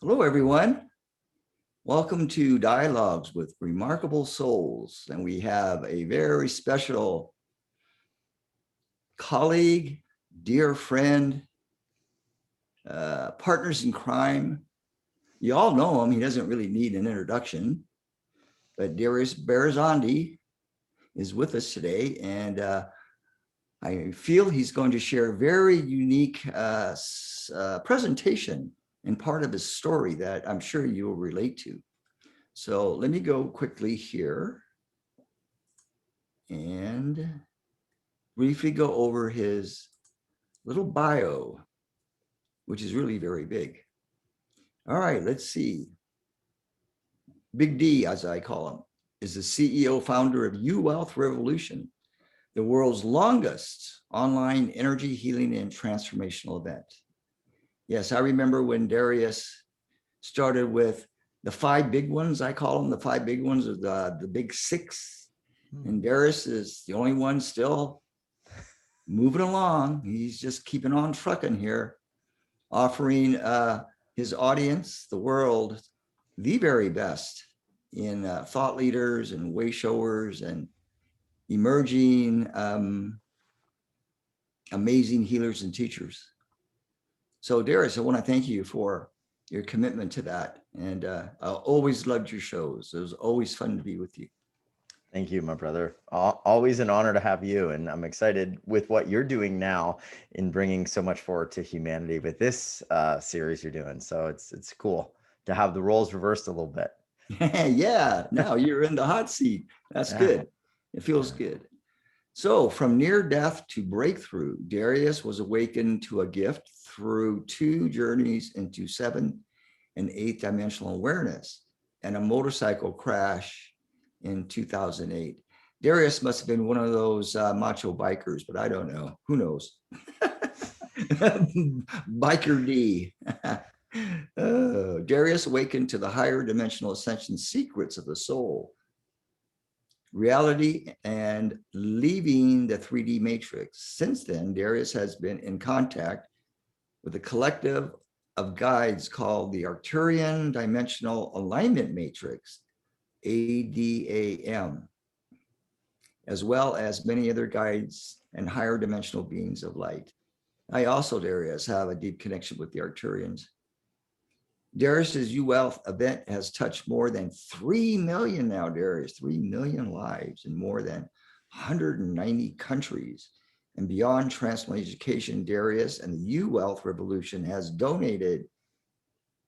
Hello, everyone. Welcome to Dialogues with Remarkable Souls. And we have a very special colleague, dear friend, partners in crime. You all know him. He doesn't really need an introduction. But Darius Barazandeh is with us today. And I feel he's going to share a very unique presentation and part of his story that I'm sure you will relate to. So let me go quickly here and briefly go over his little bio, which is really very big. All right, let's see. Big D, as I call him, is the CEO founder of U-Wealth Revolution, the world's longest online energy healing and transformational event. Yes, I remember when Darius started with the five big ones. I call them the five big ones, or the big six. And Darius is the only one still moving along. He's just keeping on trucking here, offering his audience, the world, the very best in thought leaders and way showers and emerging amazing healers and teachers. So Darius, I want to thank you for your commitment to that. And I always loved your shows. It was always fun to be with you. Thank you, my brother. Always an honor to have you. And I'm excited with what you're doing now in bringing so much forward to humanity with this series you're doing. So it's cool to have the roles reversed a little bit. Yeah, now you're in the hot seat. That's Yeah. good. It feels good. So from near death to breakthrough, Darius was awakened to a gift through two journeys into 7th and 8th dimensional awareness and a motorcycle crash in 2008. Darius must have been one of those macho bikers, but I don't know. Who knows? Biker D. Darius awakened to the higher dimensional ascension secrets of the soul, reality, and leaving the 3D matrix. Since then, Darius has been in contact with a collective of guides called the Arcturian Dimensional Alignment Matrix, ADAM, as well as many other guides and higher dimensional beings of light. I also, Darius, have a deep connection with the Arcturians. Darius's U-Wealth event has touched more than 3 million now, Darius, 3 million lives in more than 190 countries. And beyond transformational education, Darius and the U-Wealth Revolution has donated,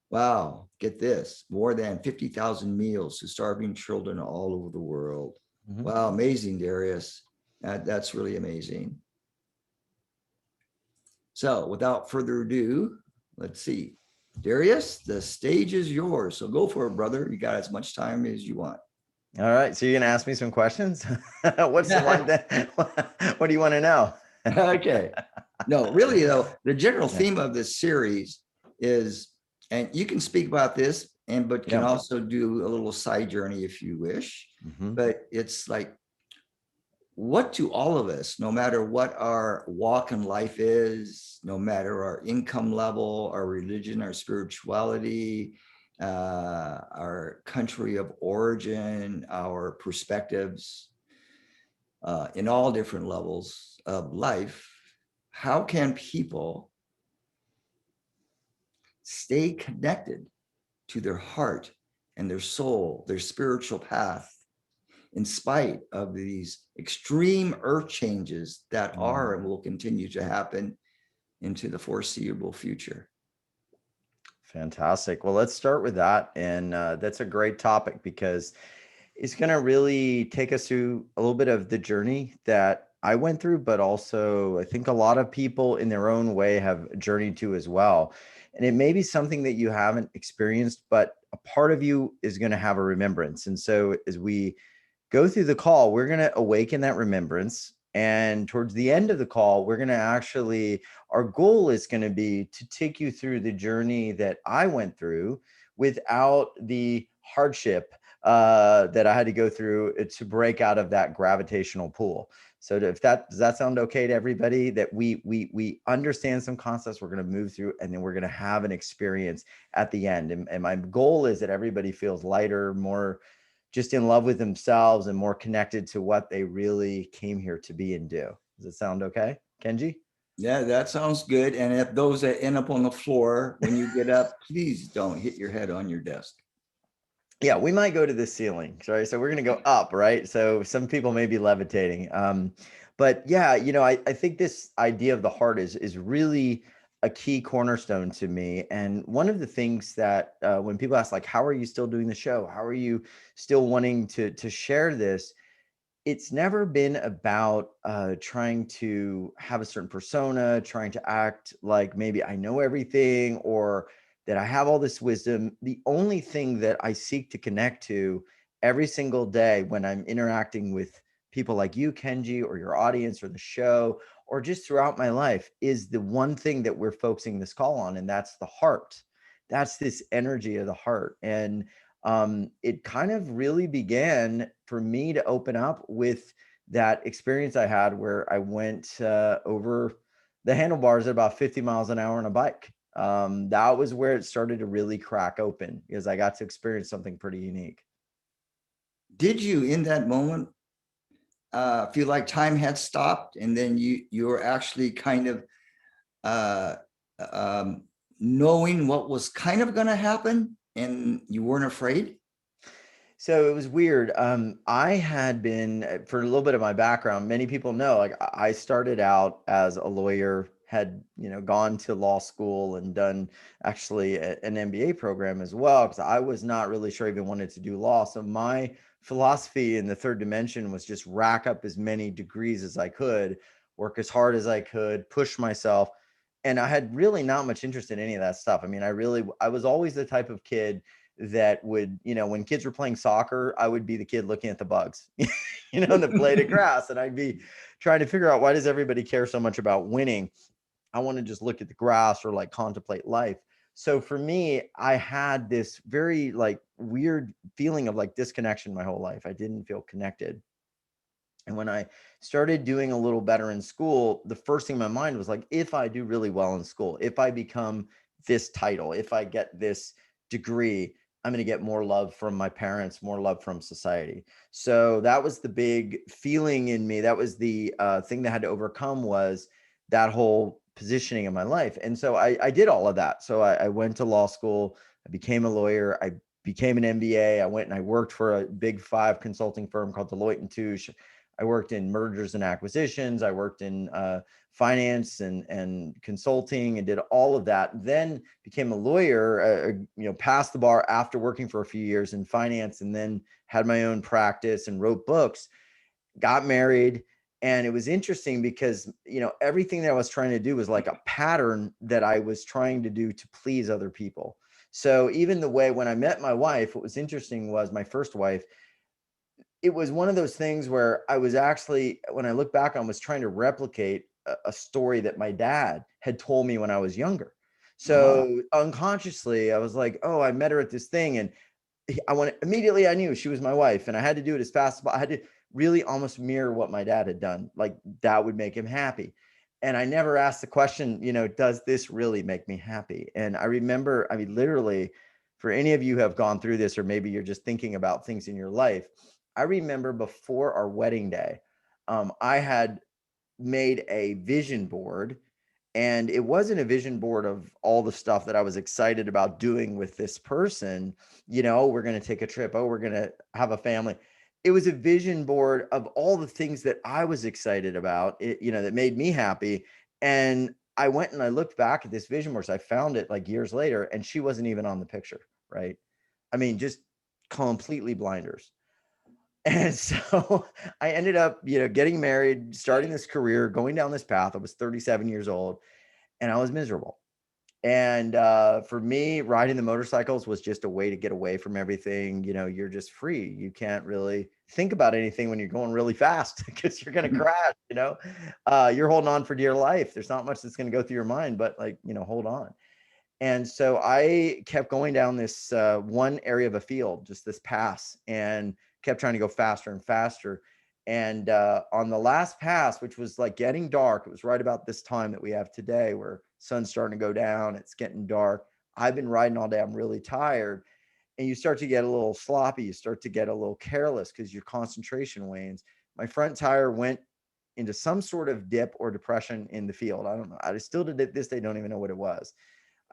wow, get this, more than 50,000 meals to starving children all over the world. Mhm. Wow, amazing, Darius. That's really amazing. So without further ado, let's see. Darius, the stage is yours. So go for it, brother. You got as much time as you want. All right. So you're going to ask me some questions? What's the one that, what do you want to know? Okay. No, really, though, the general Yeah. theme of this series is, and you can speak about this, but can Yeah. also do a little side journey if you wish. Mhm. But it's like, what to all of us, no matter what our walk in life is, no matter our income level, our religion, our spirituality, our country of origin, our perspectives, in all different levels of life, how can people stay connected to their heart and their soul, their spiritual path, in spite of these extreme earth changes that are and will continue to happen into the foreseeable future? Fantastic. Well, let's start with that. And that's a great topic because it's going to really take us through a little bit of the journey that I went through, but also I think a lot of people in their own way have journeyed to as well. And it may be something that you haven't experienced, but a part of you is going to have a remembrance. And so as we go through the call, we're going to awaken that remembrance. And towards the end of the call, we're going to actually, our goal is going to be to take you through the journey that I went through without the hardship that I had to go through to break out of that gravitational pull. So does that sound okay to everybody? That we understand some concepts, we're going to move through, and then we're going to have an experience at the end. And my goal is that everybody feels lighter, more just in love with themselves, and more connected to what they really came here to be and do. Does it sound okay, Kenji? Yeah, that sounds good. And if those that end up on the floor when you get up, please don't hit your head on your desk. Yeah, we might go to the ceiling, right? So we're going to go up, right? So some people may be levitating. But yeah, I think this idea of the heart is really a key cornerstone to me. And one of the things that when people ask, like, how are you still doing the show? How are you still wanting to share this? It's never been about trying to have a certain persona, trying to act like maybe I know everything or that I have all this wisdom. The only thing that I seek to connect to every single day when I'm interacting with people like you, Kenji, or your audience or the show, or just throughout my life is the one thing that we're focusing this call on, and that's the heart. That's this energy of the heart. And it kind of really began for me to open up with that experience I had where I went over the handlebars at about 50 miles an hour on a bike. That was where it started to really crack open because I got to experience something pretty unique. Did you in that moment feel like time had stopped and then you were actually kind of uh, knowing what was kind of going to happen and you weren't afraid? So it was weird. I had been, for a little bit of my background, many people know, like I started out as a lawyer, had, gone to law school and done actually an MBA program as well, because I was not really sure I even wanted to do law. So my philosophy in the third dimension was just rack up as many degrees as I could, work as hard as I could, push myself. And I had really not much interest in any of that stuff. I mean, I was always the type of kid that would, when kids were playing soccer, I would be the kid looking at the bugs, the blade of grass. And I'd be trying to figure out, why does everybody care so much about winning? I want to just look at the grass or like contemplate life. So for me, I had this very like weird feeling of like disconnection my whole life. I didn't feel connected. And when I started doing a little better in school, the first thing in my mind was like, if I do really well in school, if I become this title, if I get this degree, I'm going to get more love from my parents, more love from society. So that was the big feeling in me. That was the thing that I had to overcome, was that whole positioning in my life. And so I did all of that. So I went to law school. I became a lawyer. I became an MBA. I went and I worked for a big 5 consulting firm called Deloitte and Touche. I worked in mergers and acquisitions. I worked in finance and consulting and did all of that. Then became a lawyer, passed the bar after working for a few years in finance, and then had my own practice and wrote books, got married. And it was interesting because, everything that I was trying to do was like a pattern that I was trying to do to please other people. So even the way when I met my wife, what was interesting was my first wife, it was one of those things where I was actually, when I look back on, was trying to replicate a story that my dad had told me when I was younger. So unconsciously, I was like, oh, I met her at this thing. And immediately I knew she was my wife, and I had to do it as fast as possible. I had to really almost mirror what my dad had done. Like that would make him happy. And I never asked the question, does this really make me happy? And I remember, I mean, literally, for any of you who have gone through this, or maybe you're just thinking about things in your life, I remember before our wedding day, I had made a vision board, and it wasn't a vision board of all the stuff that I was excited about doing with this person. We're going to take a trip. Oh, we're going to have a family. It was a vision board of all the things that I was excited about, that made me happy. And I went and I looked back at this vision board. So I found it like years later, and she wasn't even on the picture. Right. I mean, just completely blinders. And so I ended up, getting married, starting this career, going down this path. I was 37 years old and I was miserable. And for me, riding the motorcycles was just a way to get away from everything. You're just free. You can't really think about anything when you're going really fast because you're going to crash, you're holding on for dear life. There's not much that's going to go through your mind, but hold on. And so I kept going down this one area of a field, just this pass, and kept trying to go faster and faster. And on the last pass, which was like getting dark, it was right about this time that we have today where sun's starting to go down, it's getting dark. I've been riding all day. I'm really tired. And you start to get a little sloppy. You start to get a little careless because your concentration wanes. My front tire went into some sort of dip or depression in the field. I don't know. I still to this day don't even know what it was.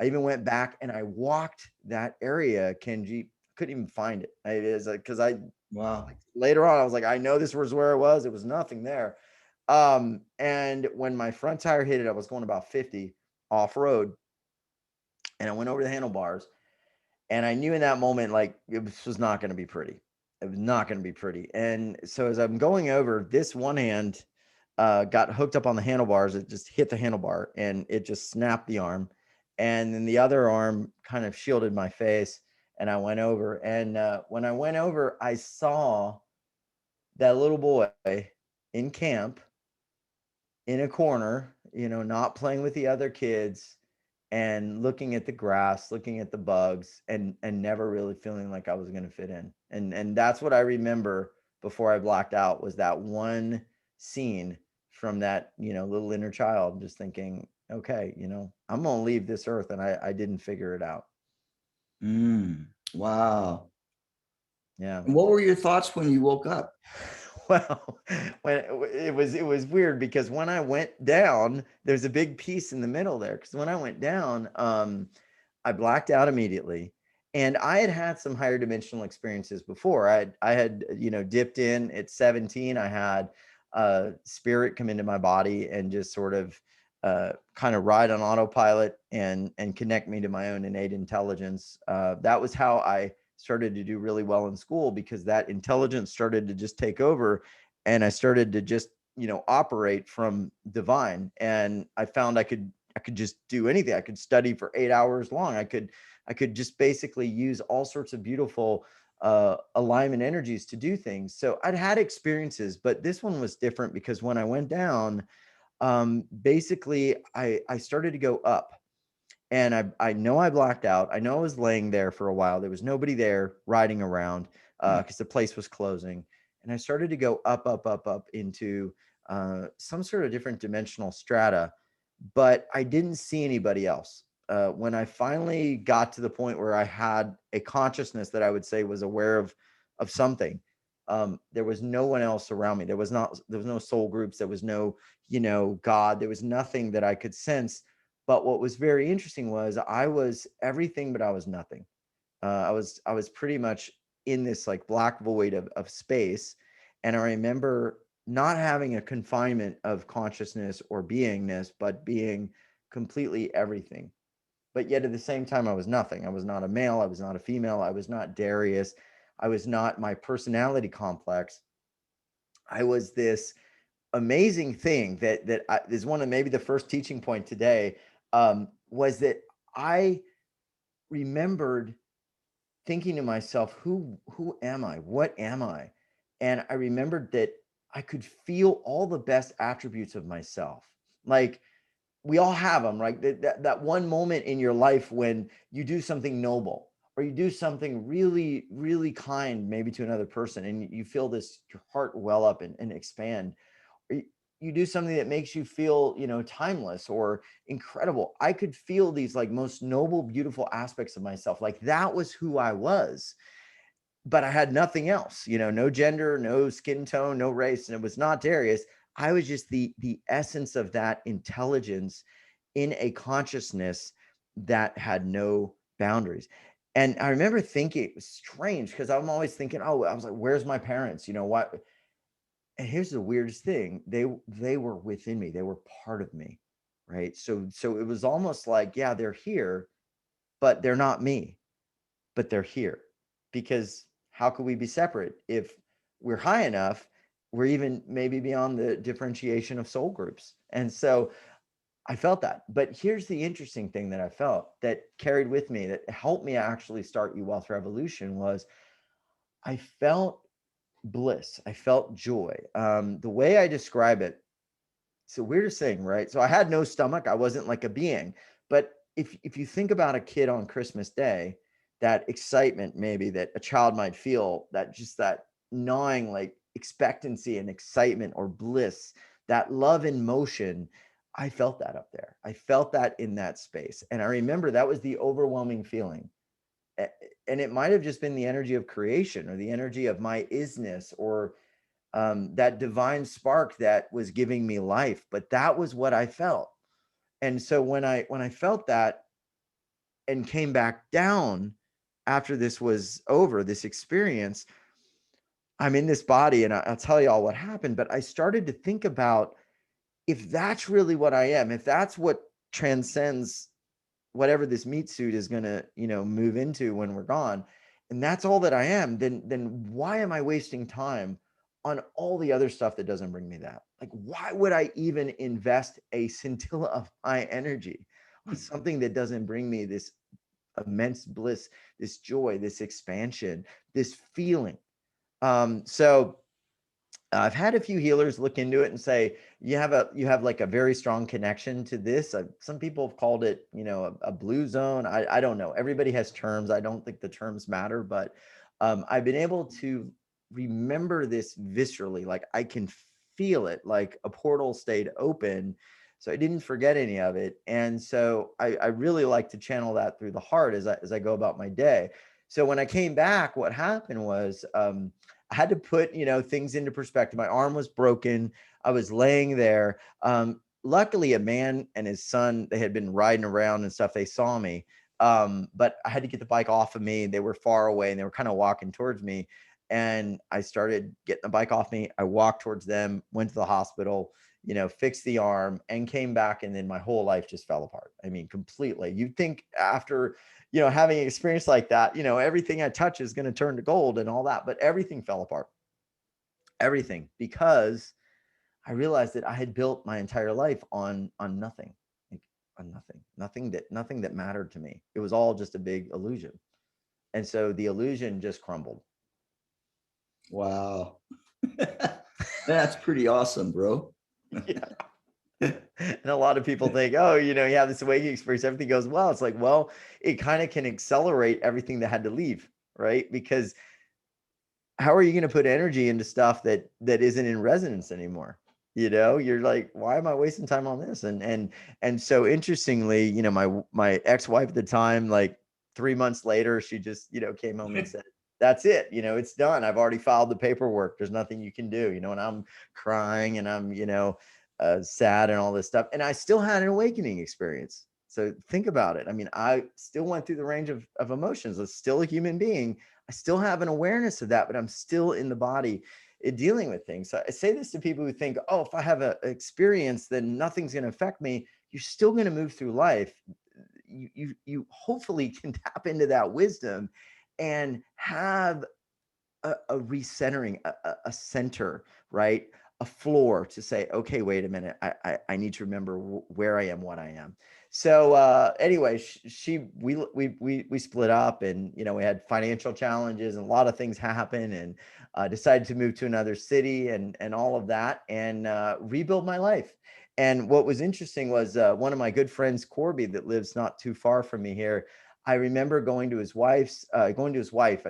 I even went back and I walked that area, Kenji. Couldn't even find it. It is because I Wow. like later on I was like, I know this was where it was. It was nothing there. And when my front tire hit it, I was going about 50 off road, and I went over the handlebars, and I knew in that moment like was not going to be pretty. It was not going to be pretty. And so as I'm going over, this one hand got hooked up on the handlebars. It just hit the handlebar and it just snapped the arm. And then the other arm kind of shielded my face. And I went over. And when I went over, I saw that little boy in camp in a corner, not playing with the other kids and looking at the grass, looking at the bugs, and never really feeling like I was going to fit in. And that's what I remember before I blacked out, was that one scene from that, little inner child, just thinking, okay, I'm going to leave this earth, and I didn't figure it out. Wow. Yeah. And what were your thoughts when you woke up? Well, when it was weird, because when I went down, there's a big piece in the middle there. Because when I went down, I blacked out immediately, and I had some higher dimensional experiences before. I had dipped in at 17. I had spirit come into my body and just sort of kind of ride on autopilot and connect me to my own innate intelligence. That was how I started to do really well in school, because that intelligence started to just take over, and I started to just operate from divine. And I found I could just do anything. I could study for 8 hours long. I could just basically use all sorts of beautiful alignment energies to do things. So I'd had experiences, but this one was different, because when I went down, basically I started to go up. And I know I blacked out. I know I was laying there for a while. There was nobody there riding around because the place was closing. And I started to go up, up, up, up into some sort of different dimensional strata, but I didn't see anybody else. When I finally got to the point where I had a consciousness that I would say was aware of something, there was no one else around me. There was no soul groups. There was no, God. There was nothing that I could sense. But what was very interesting was I was everything, but I was nothing. I was pretty much in this like black void of space. And I remember not having a confinement of consciousness or beingness, but being completely everything. But yet at the same time, I was nothing. I was not a male. I was not a female. I was not Darius. I was not my personality complex. I was this amazing thing that is one of maybe the first teaching point today, was that I remembered thinking to myself, who am I? What am I? And I remembered that I could feel all the best attributes of myself. Like, we all have them, right? That one moment in your life when you do something noble, or you do something really, really kind, maybe to another person, and you feel this, your heart well up and expand. Or you do something that makes you feel, timeless or incredible. I could feel these like most noble, beautiful aspects of myself. Like, that was who I was, but I had nothing else, no gender, no skin tone, no race. And it was not Darius. I was just the essence of that intelligence in a consciousness that had no boundaries. And I remember thinking it was strange, because I'm always thinking, oh, I was like, where's my parents? What? And here's the weirdest thing. They were within me. They were part of me. Right. So it was almost like, yeah, they're here, but they're not me, but they're here. Because how could we be separate if we're high enough? We're even maybe beyond the differentiation of soul groups. And so I felt that. But here's the interesting thing that I felt that carried with me, that helped me actually start You Wealth Revolution, was I felt bliss. I felt joy. The way I describe it, it's the weirdest thing, right? So I had no stomach. I wasn't like a being, but if you think about a kid on Christmas Day, that excitement maybe that a child might feel, that just that gnawing like expectancy and excitement or bliss, that love in motion, I felt that up there. I felt that in that space. And I remember that was the overwhelming feeling. And it might have just been the energy of creation or the energy of my isness, or that divine spark that was giving me life. But that was what I felt. And so when I felt that and came back down after this was over, this experience, I'm in this body, and I'll tell you all what happened. But I started to think about, if that's really what I am, if that's what transcends whatever this meat suit is going to, move into when we're gone, and that's all that I am, then why am I wasting time on all the other stuff that doesn't bring me that? Like, why would I even invest a scintilla of my energy on something that doesn't bring me this immense bliss, this joy, this expansion, this feeling? So I've had a few healers look into it and say you have like a very strong connection to this. Some people have called it, a blue zone. I don't know. Everybody has terms. I don't think the terms matter, but I've been able to remember this viscerally. Like I can feel it, like a portal stayed open. So I didn't forget any of it. And so I really like to channel that through the heart as I go about my day. So when I came back, what happened was, I had to put, things into perspective. My arm was broken. I was laying there. Luckily, a man and his son, they had been riding around and stuff. They saw me. But I had to get the bike off of me. They were far away and they were kind of walking towards me. And I started getting the bike off me. I walked towards them, went to the hospital, fixed the arm, and came back. And then my whole life just fell apart. I mean, completely. You'd think after, having an experience like that, everything I touch is going to turn to gold and all that, but everything fell apart. Everything, because I realized that I had built my entire life on nothing, like on nothing that mattered to me. It was all just a big illusion. And so the illusion just crumbled. Wow. That's pretty awesome, bro. Yeah. And a lot of people think, oh, you have this awakening experience, everything goes well. It's like, well, it kind of can accelerate everything that had to leave, right? Because how are you going to put energy into stuff that isn't in resonance anymore? You're like, why am I wasting time on this? And so interestingly, my ex-wife at the time, like 3 months later, she just, came home and said, that's it. It's done. I've already filed the paperwork. There's nothing you can do, and I'm crying and I'm, sad and all this stuff. And I still had an awakening experience. So think about it. I mean, I still went through the range of emotions. I was still a human being. I still have an awareness of that, but I'm still in the body dealing with things. So I say this to people who think, oh, if I have an experience, then nothing's going to affect me. You're still going to move through life. You hopefully can tap into that wisdom and have a recentering, a center, right? A floor to say, okay, wait a minute. I need to remember where I am, what I am. So anyway, we split up, and we had financial challenges and a lot of things happen, and decided to move to another city and all of that, and rebuild my life. And what was interesting was one of my good friends, Corby, that lives not too far from me here. I remember going to his wife. I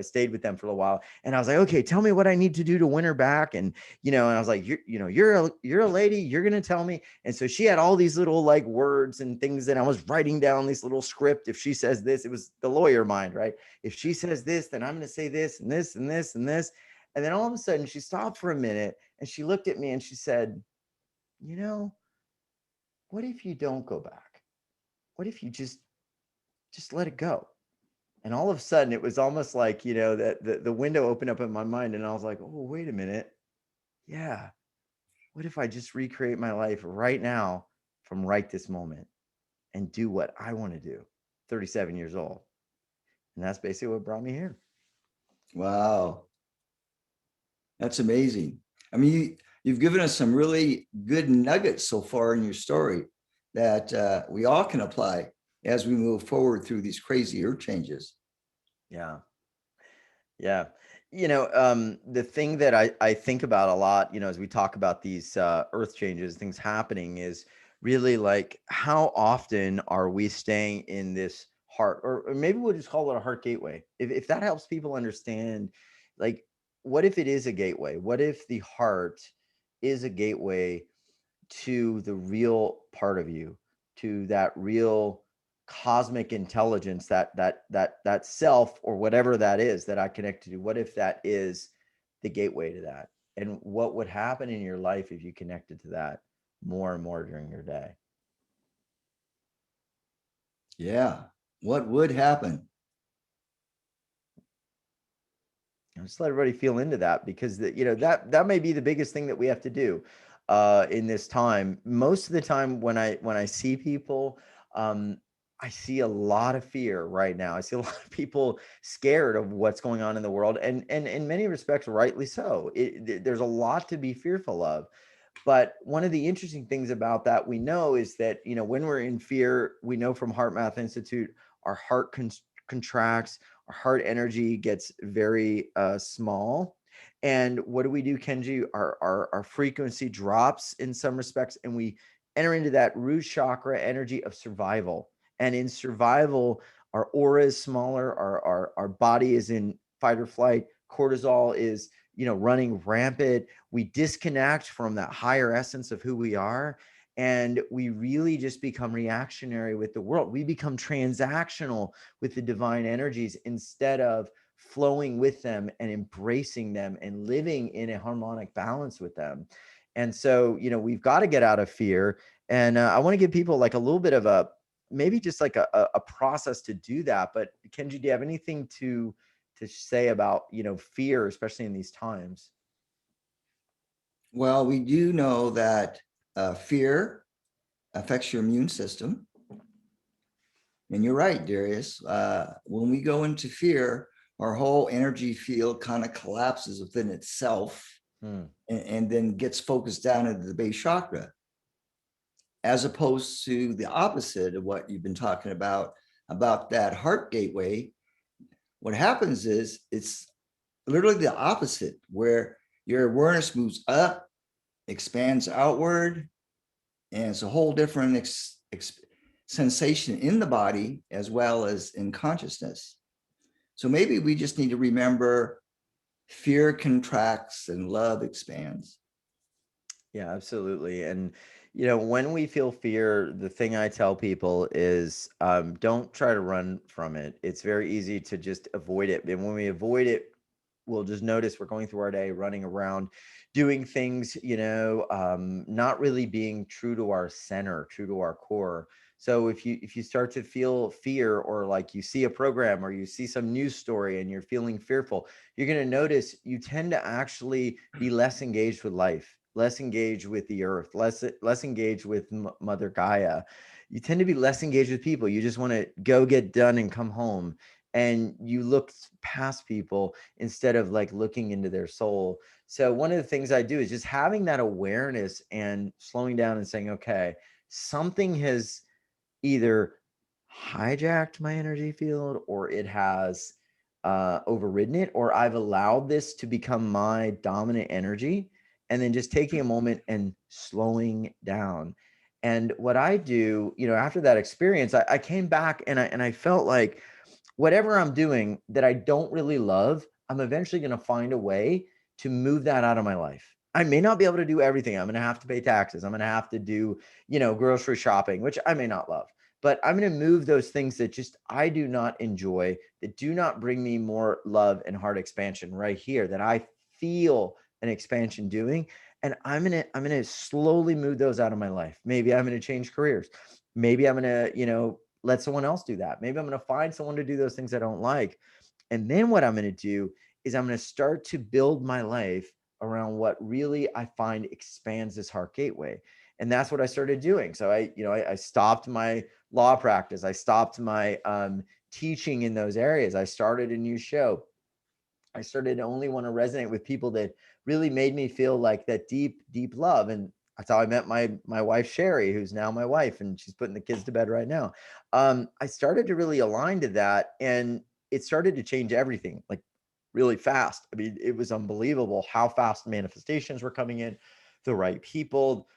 stayed with them for a while, and I was like, okay, tell me what I need to do to win her back. And, and I was like, you're a lady, you're going to tell me. And so she had all these little like words and things that I was writing down, this little script. If she says this, it was the lawyer mind, right? If she says this, then I'm going to say this and this and this and this. And then all of a sudden she stopped for a minute and she looked at me and she said, what if you don't go back? What if you just let it go? And all of a sudden it was almost like, that the window opened up in my mind, and I was like, oh, wait a minute. Yeah. What if I just recreate my life right now from right this moment and do what I want to do? 37 years old. And that's basically what brought me here. Wow. That's amazing. I mean, you've given us some really good nuggets so far in your story that we all can apply as we move forward through these crazy earth changes. Yeah. Yeah. The thing that I think about a lot, as we talk about these earth changes, things happening, is really like how often are we staying in this heart, or maybe we'll just call it a heart gateway. If that helps people understand, like, what if it is a gateway? What if the heart is a gateway to the real part of you, to that real cosmic intelligence, that self, or whatever that is that I connected to? What if that is the gateway to that? And what would happen in your life if you connected to that more and more during your day? Yeah. What would happen? Just let everybody feel into that, because that may be the biggest thing that we have to do in this time. Most of the time when I see people, um, I see a lot of fear right now. I see a lot of people scared of what's going on in the world, and in many respects, rightly so. There's a lot to be fearful of. But one of the interesting things about that we know is that, when we're in fear, we know from Heart Math Institute, our heart contracts, our heart energy gets very small. And what do we do, Kenji? Our frequency drops in some respects, and we enter into that root chakra energy of survival. And in survival, our aura is smaller, our body is in fight or flight, cortisol is running rampant. We disconnect from that higher essence of who we are, and we really just become reactionary with the world. We become transactional with the divine energies instead of flowing with them and embracing them and living in a harmonic balance with them. And so, we've got to get out of fear. And I want to give people like a little bit of maybe just like a process to do that. But Kenji, do you have anything to say about fear, especially in these times? Well, we do know that fear affects your immune system. And you're right, Darius. When we go into fear, our whole energy field kind of collapses within itself, and then gets focused down into the base chakra, as opposed to the opposite of what you've been talking about that heart gateway. What happens is it's literally the opposite, where your awareness moves up, expands outward, and it's a whole different sensation in the body as well as in consciousness. So maybe we just need to remember fear contracts and love expands. Yeah, absolutely. And when we feel fear, the thing I tell people is, don't try to run from it. It's very easy to just avoid it. And when we avoid it, we'll just notice we're going through our day running around, doing things, not really being true to our center, true to our core. So if you start to feel fear, or like you see a program or you see some news story and you're feeling fearful, you're going to notice you tend to actually be less engaged with life, less engaged with the earth, less engaged with Mother Gaia. You tend to be less engaged with people. You just want to go get done and come home, and you look past people instead of like looking into their soul. So one of the things I do is just having that awareness and slowing down and saying, okay, something has either hijacked my energy field, or it has overridden it, or I've allowed this to become my dominant energy. And then just taking a moment and slowing down. And what I do, after that experience, I came back, and I felt like whatever I'm doing that I don't really love, I'm eventually going to find a way to move that out of my life. I may not be able to do everything. I'm going to have to pay taxes. I'm going to have to do, grocery shopping, which I may not love. But I'm going to move those things that just I do not enjoy, that do not bring me more love and heart expansion right here, that I feel an expansion doing. And I'm gonna slowly move those out of my life. Maybe I'm going to change careers. Maybe I'm going to, let someone else do that. Maybe I'm going to find someone to do those things I don't like. And then what I'm going to do is I'm going to start to build my life around what really I find expands this heart gateway. And that's what I started doing. So I stopped my law practice. I stopped my teaching in those areas. I started a new show. I started to only want to resonate with people that really made me feel like that deep, deep love. And that's how I met my wife, Sherry, who's now my wife, and she's putting the kids to bed right now. I started to really align to that, and it started to change everything like really fast. I mean, it was unbelievable how fast manifestations were coming in, the right people,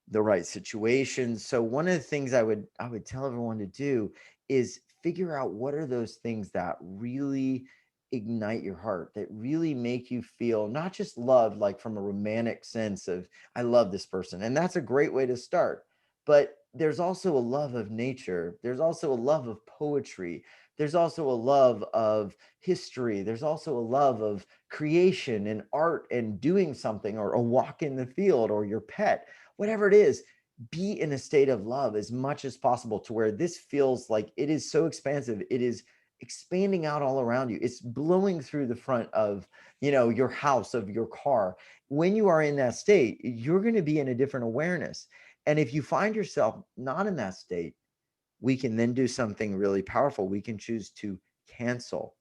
the right situations. So one of the things I would tell everyone to do is figure out what are those things that really ignite your heart, that really make you feel not just love, like from a romantic sense of I love this person. And that's a great way to start. But there's also a love of nature. There's also a love of poetry. There's also a love of history. There's also a love of creation and art and doing something, or a walk in the field, or your pet, whatever it is. Be in a state of love as much as possible, to where this feels like it is so expansive. It is expanding out all around you. It's blowing through the front of, your house, of your car. When you are in that state, you're going to be in a different awareness. And if you find yourself not in that state, we can then do something really powerful. We can choose to cancel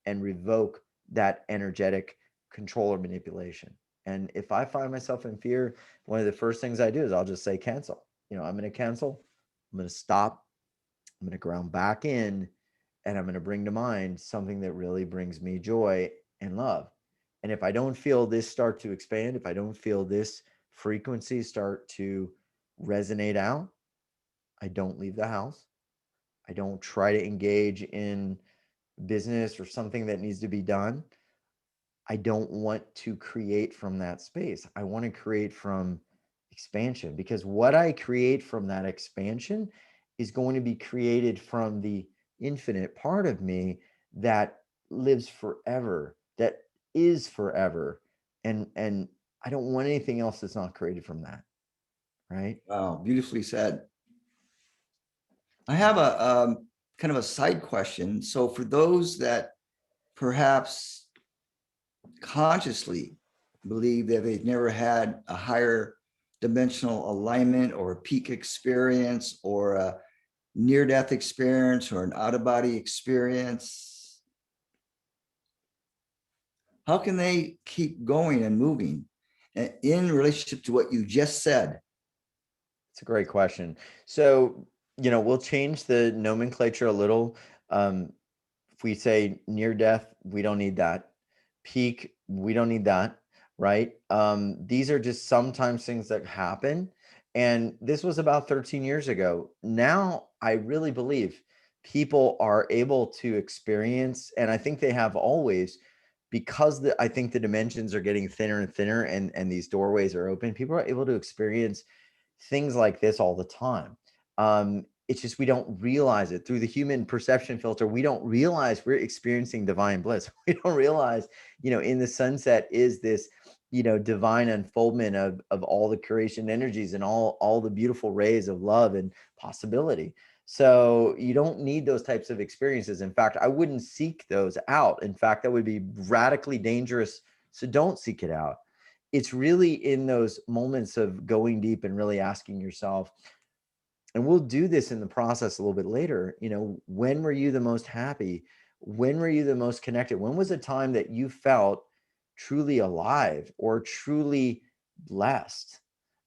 and revoke that energetic control or manipulation. And if I find myself in fear, one of the first things I do is I'll just say cancel. I'm going to cancel. I'm going to stop. I'm going to ground back in, and I'm going to bring to mind something that really brings me joy and love. And if I don't feel this start to expand, if I don't feel this frequency start to resonate out, I don't leave the house. I don't try to engage in business or something that needs to be done. I don't want to create from that space. I want to create from expansion, because what I create from that expansion is going to be created from the infinite part of me that lives forever, that is forever. And I don't want anything else that's not created from that, right? Wow, beautifully said. I have a kind of a side question. So for those that perhaps consciously believe that they've never had a higher dimensional alignment or a peak experience or a near-death experience or an out-of-body experience, how can they keep going and moving in relationship to what you just said? It's a great question. So, we'll change the nomenclature a little. If we say near death, we don't need that. Peak, we don't need that, right? These are just sometimes things that happen. And this was about 13 years ago. Now, I really believe people are able to experience, and I think they have always, because I think the dimensions are getting thinner and thinner, and these doorways are open. People are able to experience things like this all the time. It's just we don't realize it through the human perception filter. We don't realize we're experiencing divine bliss. We don't realize, in the sunset is this, divine unfoldment of all the creation energies and all the beautiful rays of love and possibility. So you don't need those types of experiences. In fact, I wouldn't seek those out. In fact, that would be radically dangerous. So don't seek it out. It's really in those moments of going deep and really asking yourself, and we'll do this in the process a little bit later, when were you the most happy? When were you the most connected? When was a time that you felt truly alive or truly blessed?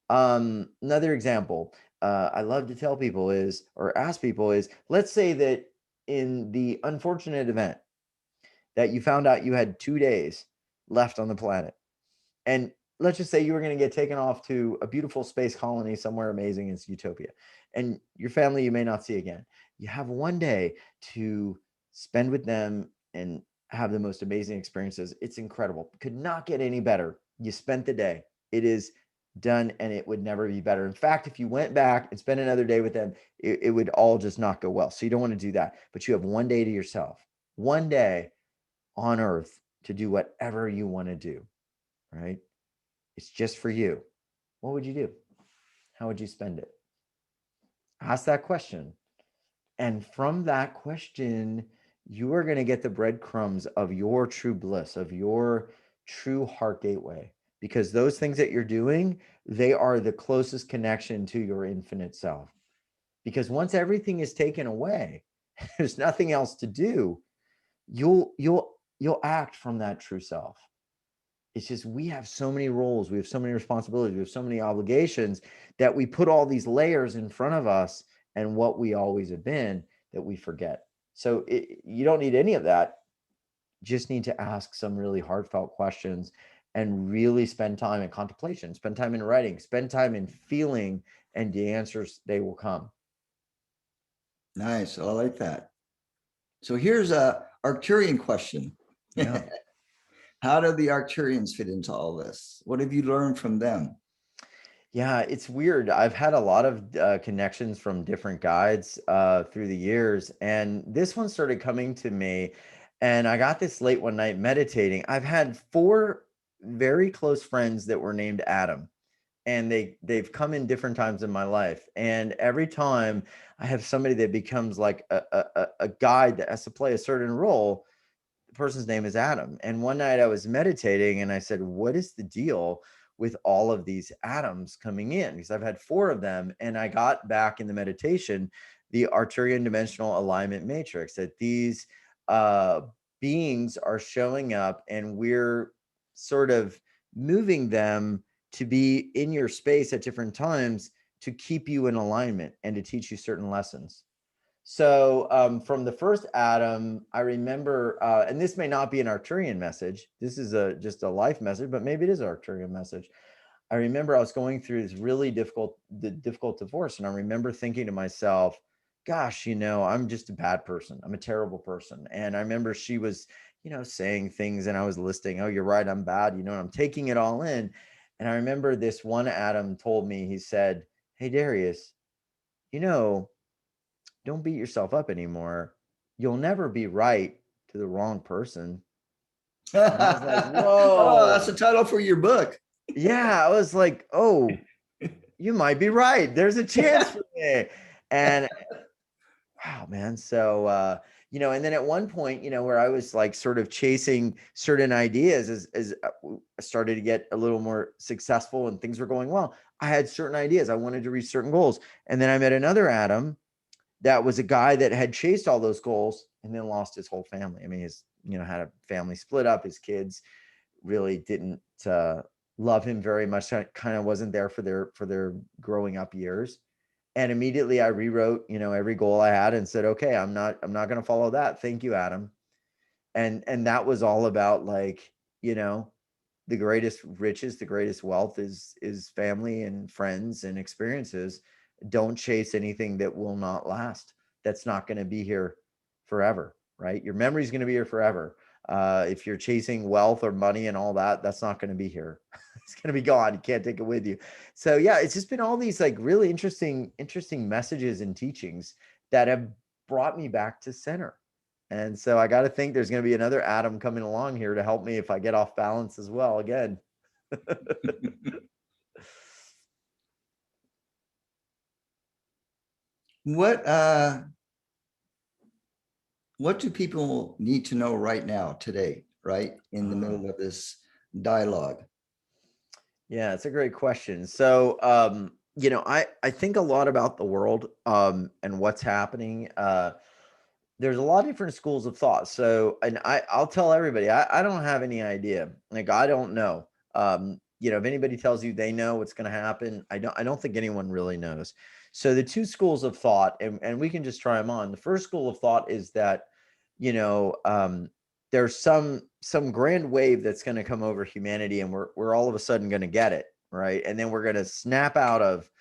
Another example I love to tell people is, or ask people is, let's say that in the unfortunate event that you found out you had 2 days left on the planet, and let's just say you were going to get taken off to a beautiful space colony somewhere amazing in utopia, and your family you may not see again. You have one day to spend with them and have the most amazing experiences. It's incredible. Could not get any better. You spent the day. It is done, and it would never be better. In fact, if you went back and spent another day with them, it would all just not go well. So you don't want to do that. But you have one day to yourself, one day on earth to do whatever you want to do, right? It's just for you. What would you do? How would you spend it? Ask that question. And from that question, you are going to get the breadcrumbs of your true bliss, of your true heart gateway. Because those things that you're doing, they are the closest connection to your infinite self. Because once everything is taken away, there's nothing else to do. You'll act from that true self. It's just we have so many roles, we have so many responsibilities, we have so many obligations that we put all these layers in front of us and what we always have been that we forget. So you don't need any of that. Just need to ask some really heartfelt questions and really spend time in contemplation, spend time in writing, spend time in feeling, and the answers, they will come. Nice. I like that. So here's a Arcturian question. Yeah. How do the Arcturians fit into all this? What have you learned from them? Yeah, it's weird. I've had a lot of connections from different guides through the years, and this one started coming to me, and I got this late one night meditating. I've had four very close friends that were named Adam, and they've come in different times in my life, and every time I have somebody that becomes like a guide that has to play a certain role, the person's name is Adam. And one night I was meditating and I said, what is the deal with all of these atoms coming in? Because I've had four of them. And I got back in the meditation, the Arcturian dimensional alignment matrix, that these uh, beings are showing up and we're sort of moving them to be in your space at different times to keep you in alignment and to teach you certain lessons. So from the first Adam, I remember, and this may not be an Arcturian message. This is just a life message, but maybe it is an Arcturian message. I remember I was going through this really difficult divorce, and I remember thinking to myself, "Gosh, I'm just a bad person. I'm a terrible person." And I remember she was, saying things, and I was listening. Oh, you're right. I'm bad. And I'm taking it all in. And I remember this one Adam told me. He said, "Hey, Darius, you know." don't beat yourself up anymore. You'll never be right to the wrong person. And I was like, Oh, that's the whoa. title for your book. Yeah. I was like, oh, you might be right. There's a chance for me. And wow, man. So, and then at one point, where I was like sort of chasing certain ideas as I started to get a little more successful and things were going well, I had certain ideas. I wanted to reach certain goals. And then I met another Adam that was a guy that had chased all those goals and then lost his whole family. I mean, had a family split up. His kids really didn't love him very much. Kind of wasn't there for their growing up years. And immediately I rewrote, every goal I had and said, okay, I'm not going to follow that. Thank you, Adam. And that was all about like, the greatest riches, the greatest wealth is family and friends and experiences. Don't chase anything that will not last. That's not going to be here forever, right? Your memory is going to be here forever. If you're chasing wealth or money and all that, that's not going to be here. It's going to be gone. You can't take it with you. So yeah, it's just been all these like really interesting messages and teachings that have brought me back to center. And so I got to think there's going to be another Adam coming along here to help me if I get off balance as well again. What what do people need to know right now, today, right in the middle of this dialogue? Yeah, it's a great question. So, I think a lot about the world and what's happening. There's a lot of different schools of thought. So, and I'll tell everybody, I don't have any idea. Like, I don't know. If anybody tells you they know what's going to happen, I don't think anyone really knows. So the two schools of thought, and we can just try them on. The first school of thought is that, you know, um, there's some grand wave that's going to come over humanity, and we're all of a sudden going to get it, right? And then we're going to snap out of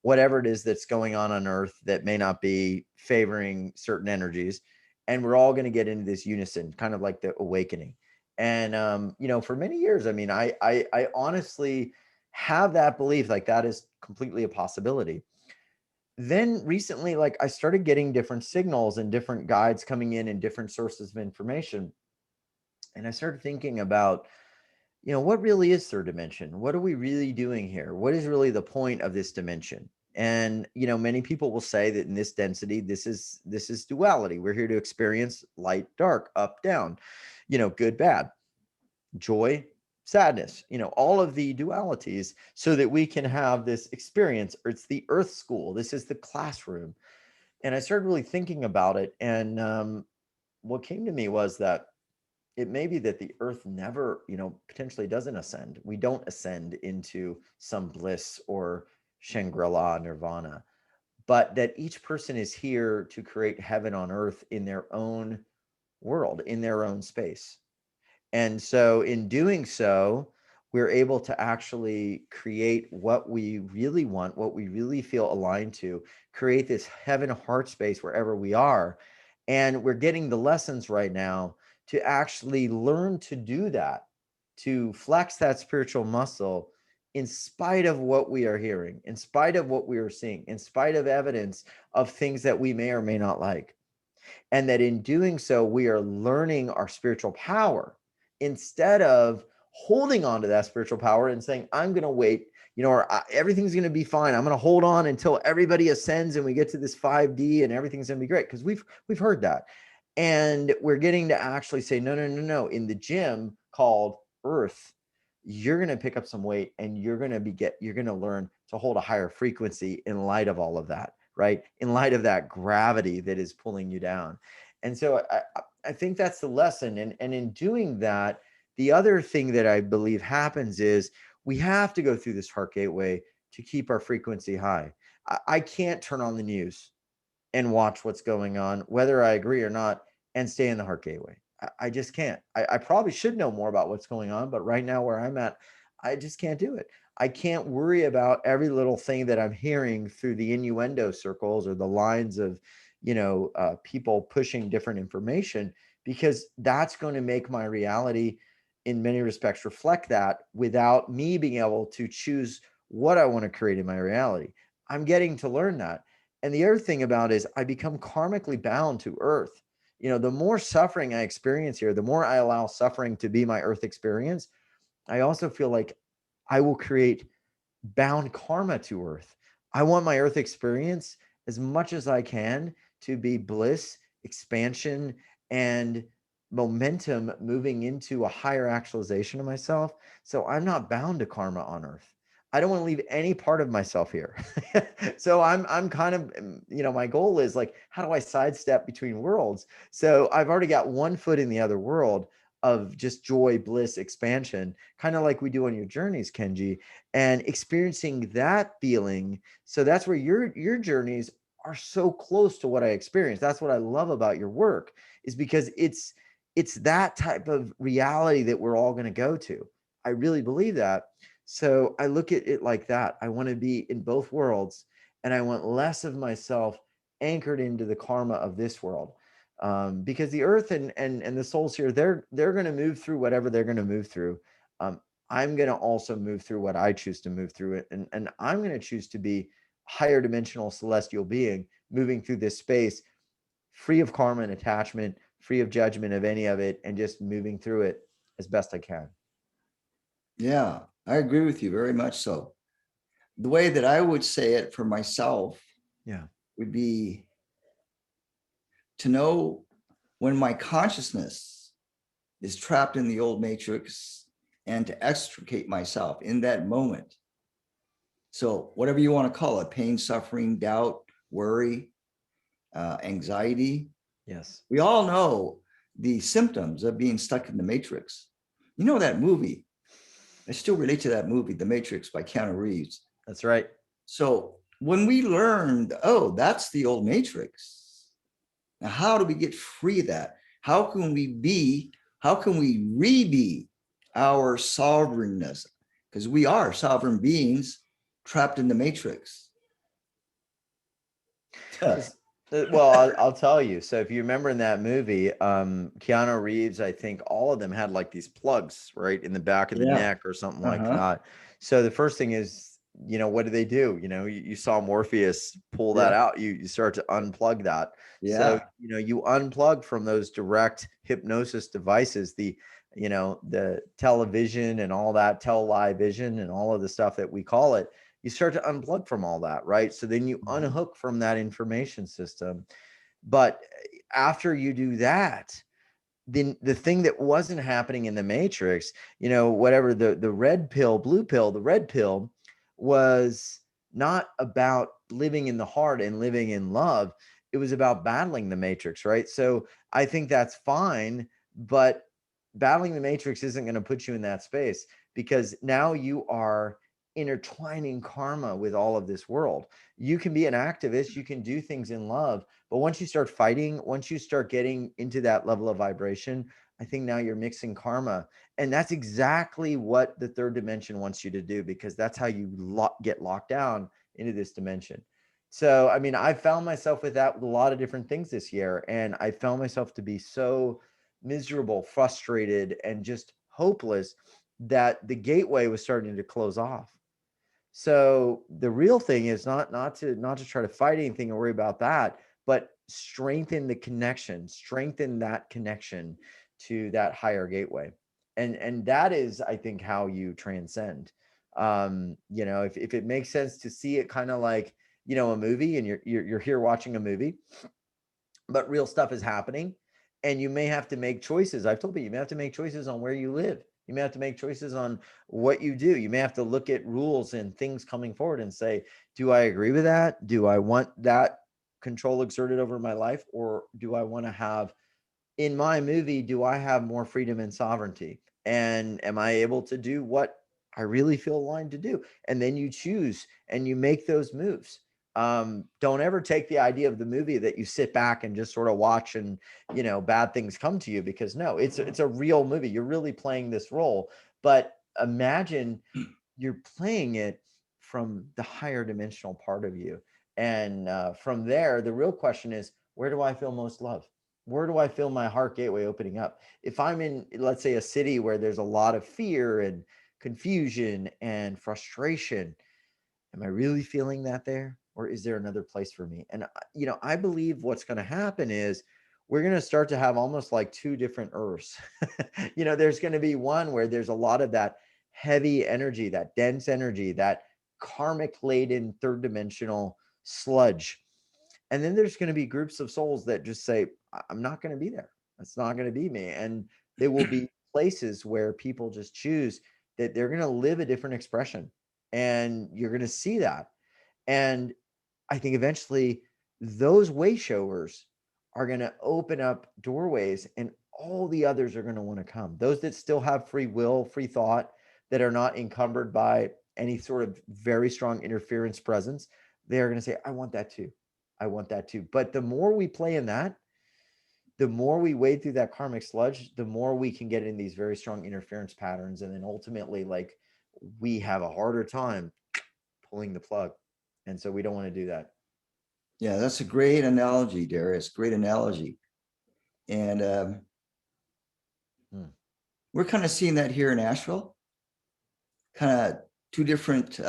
whatever it is that's going on Earth that may not be favoring certain energies, and we're all going to get into this unison, kind of like the awakening. And for many years, I mean, I honestly have that belief, like that is completely a possibility. Then recently, like I started getting different signals and different guides coming in and different sources of information, and I started thinking about, what really is third dimension? What are we really doing here? What is really the point of this dimension? And many people will say that in this density, this is duality. We're here to experience light, dark, up, down, good, bad, joy, sadness, all of the dualities, so that we can have this experience. Or it's the earth school. This is the classroom. And I started really thinking about it. And what came to me was that it may be that the earth never, potentially doesn't ascend. We don't ascend into some bliss or Shangri-La nirvana, but that each person is here to create heaven on earth in their own world, in their own space. And so in doing so, we're able to actually create what we really want, what we really feel aligned to, create this heaven heart space wherever we are. And we're getting the lessons right now to actually learn to do that, to flex that spiritual muscle in spite of what we are hearing, in spite of what we are seeing, in spite of evidence of things that we may or may not like. And that in doing so, we are learning our spiritual power instead of holding on to that spiritual power and saying, I'm going to wait, or everything's going to be fine. I'm going to hold on until everybody ascends and we get to this 5D and everything's going to be great. Because we've heard that. And we're getting to actually say, no, no, no, no. In the gym called Earth, you're going to pick up some weight and you're going to learn to hold a higher frequency in light of all of that, right? In light of that gravity that is pulling you down. And so I think that's the lesson. And in doing that, the other thing that I believe happens is we have to go through this heart gateway to keep our frequency high. I can't turn on the news and watch what's going on, whether I agree or not, and stay in the heart gateway. I just can't. I probably should know more about what's going on, but right now where I'm at, I just can't do it. I can't worry about every little thing that I'm hearing through the innuendo circles or the lines of, people pushing different information, because that's going to make my reality in many respects reflect that without me being able to choose what I want to create in my reality. I'm getting to learn that. And the other thing about it is I become karmically bound to earth. The more suffering I experience here, the more I allow suffering to be my earth experience, I also feel like I will create bound karma to earth. I want my earth experience as much as I can to be bliss, expansion, and momentum moving into a higher actualization of myself. So I'm not bound to karma on earth. I don't want to leave any part of myself here. So I'm kind of, my goal is like, how do I sidestep between worlds? So I've already got one foot in the other world of just joy, bliss, expansion, kind of like we do on your journeys, Kenji, and experiencing that feeling. So that's where your journeys are so close to what I experience. That's what I love about your work, is because it's that type of reality that we're all going to go to. I really believe that. So I look at it like that. I want to be in both worlds, and I want less of myself anchored into the karma of this world. Because the earth and the souls here, they're going to move through whatever they're going to move through. Um, I'm going to also move through what I choose to move through it. And I'm going to choose to be a higher dimensional celestial being moving through this space, free of karma and attachment, free of judgment of any of it, and just moving through it as best I can. Yeah, I agree with you very much so. The way that I would say it for myself Yeah. would be to know when my consciousness is trapped in the old matrix and to extricate myself in that moment. So, whatever you want to call it, pain, suffering, doubt, worry, anxiety, Yes. we all know the symptoms of being stuck in the matrix. You know that movie? I still relate to that movie, The Matrix by Keanu Reeves. That's right. So when we learned, oh, that's the old matrix. Now, how do we get free of that? How can we re-be our sovereignness? Because we are sovereign beings trapped in the matrix. Well, I'll tell you. So if you remember in that movie, Keanu Reeves, I think all of them had like these plugs right in the back of the Yeah. neck or something like Uh-huh. that. So the first thing is, what do they do? You saw Morpheus pull that Yeah. out. You start to unplug that. So, Yeah. you unplug from those direct hypnosis devices, the television and all that, tele vision and all of the stuff that we call it. You start to unplug from all that, right? So then you unhook from that information system. But after you do that, then the thing that wasn't happening in the matrix, whatever the red pill, blue pill, the red pill was not about living in the heart and living in love. It was about battling the matrix, right? So I think that's fine, but battling the matrix isn't going to put you in that space, because now you are intertwining karma with all of this world. You can be an activist, you can do things in love, but once you start fighting, once you start getting into that level of vibration, I think now you're mixing karma. And that's exactly what the third dimension wants you to do, because that's how you get locked down into this dimension. So, I mean, I found myself with that with a lot of different things this year. And I found myself to be so miserable, frustrated, and just hopeless that the gateway was starting to close off. So the real thing is not to try to fight anything or worry about that, but strengthen the connection, strengthen that connection to that higher gateway. And that is, I think, how you transcend. You know, if it makes sense to see it kind of like, you know, a movie, and you're here watching a movie, but real stuff is happening, and you may have to make choices. I've told you, you may have to make choices on where you live. You may have to make choices on what you do. You may have to look at rules and things coming forward and say, do I agree with that? Do I want that control exerted over my life? Or do I want to have, in my movie, do I have more freedom and sovereignty? And am I able to do what I really feel aligned to do? And then you choose and you make those moves. Don't ever take the idea of the movie that you sit back and just sort of watch and, you know, bad things come to you, because no, it's a real movie. You're really playing this role. But imagine you're playing it from the higher dimensional part of you. And from there, the real question is, where do I feel most love? Where do I feel my heart gateway opening up? If I'm in, let's say, a city where there's a lot of fear and confusion and frustration, am I really feeling that there? Or is there another place for me? And, you know, I believe what's going to happen is we're going to start to have almost like two different earths. You know, there's going to be one where there's a lot of that heavy energy, that dense energy, that karmic laden third dimensional sludge. And then there's going to be groups of souls that just say, I'm not going to be there. That's not going to be me. And there will be places where people just choose that they're going to live a different expression. And you're going to see that. And I think eventually those way showers are going to open up doorways, and all the others are going to want to come. Those that still have free will, free thought, that are not encumbered by any sort of very strong interference presence, they're going to say, I want that too. I want that too. But the more we play in that, the more we wade through that karmic sludge, the more we can get in these very strong interference patterns. And then ultimately, like, we have a harder time pulling the plug. And so we don't want to do that. Yeah, that's a great analogy, Darius. Great analogy. And we're kind of seeing that here in Asheville. Kind of two different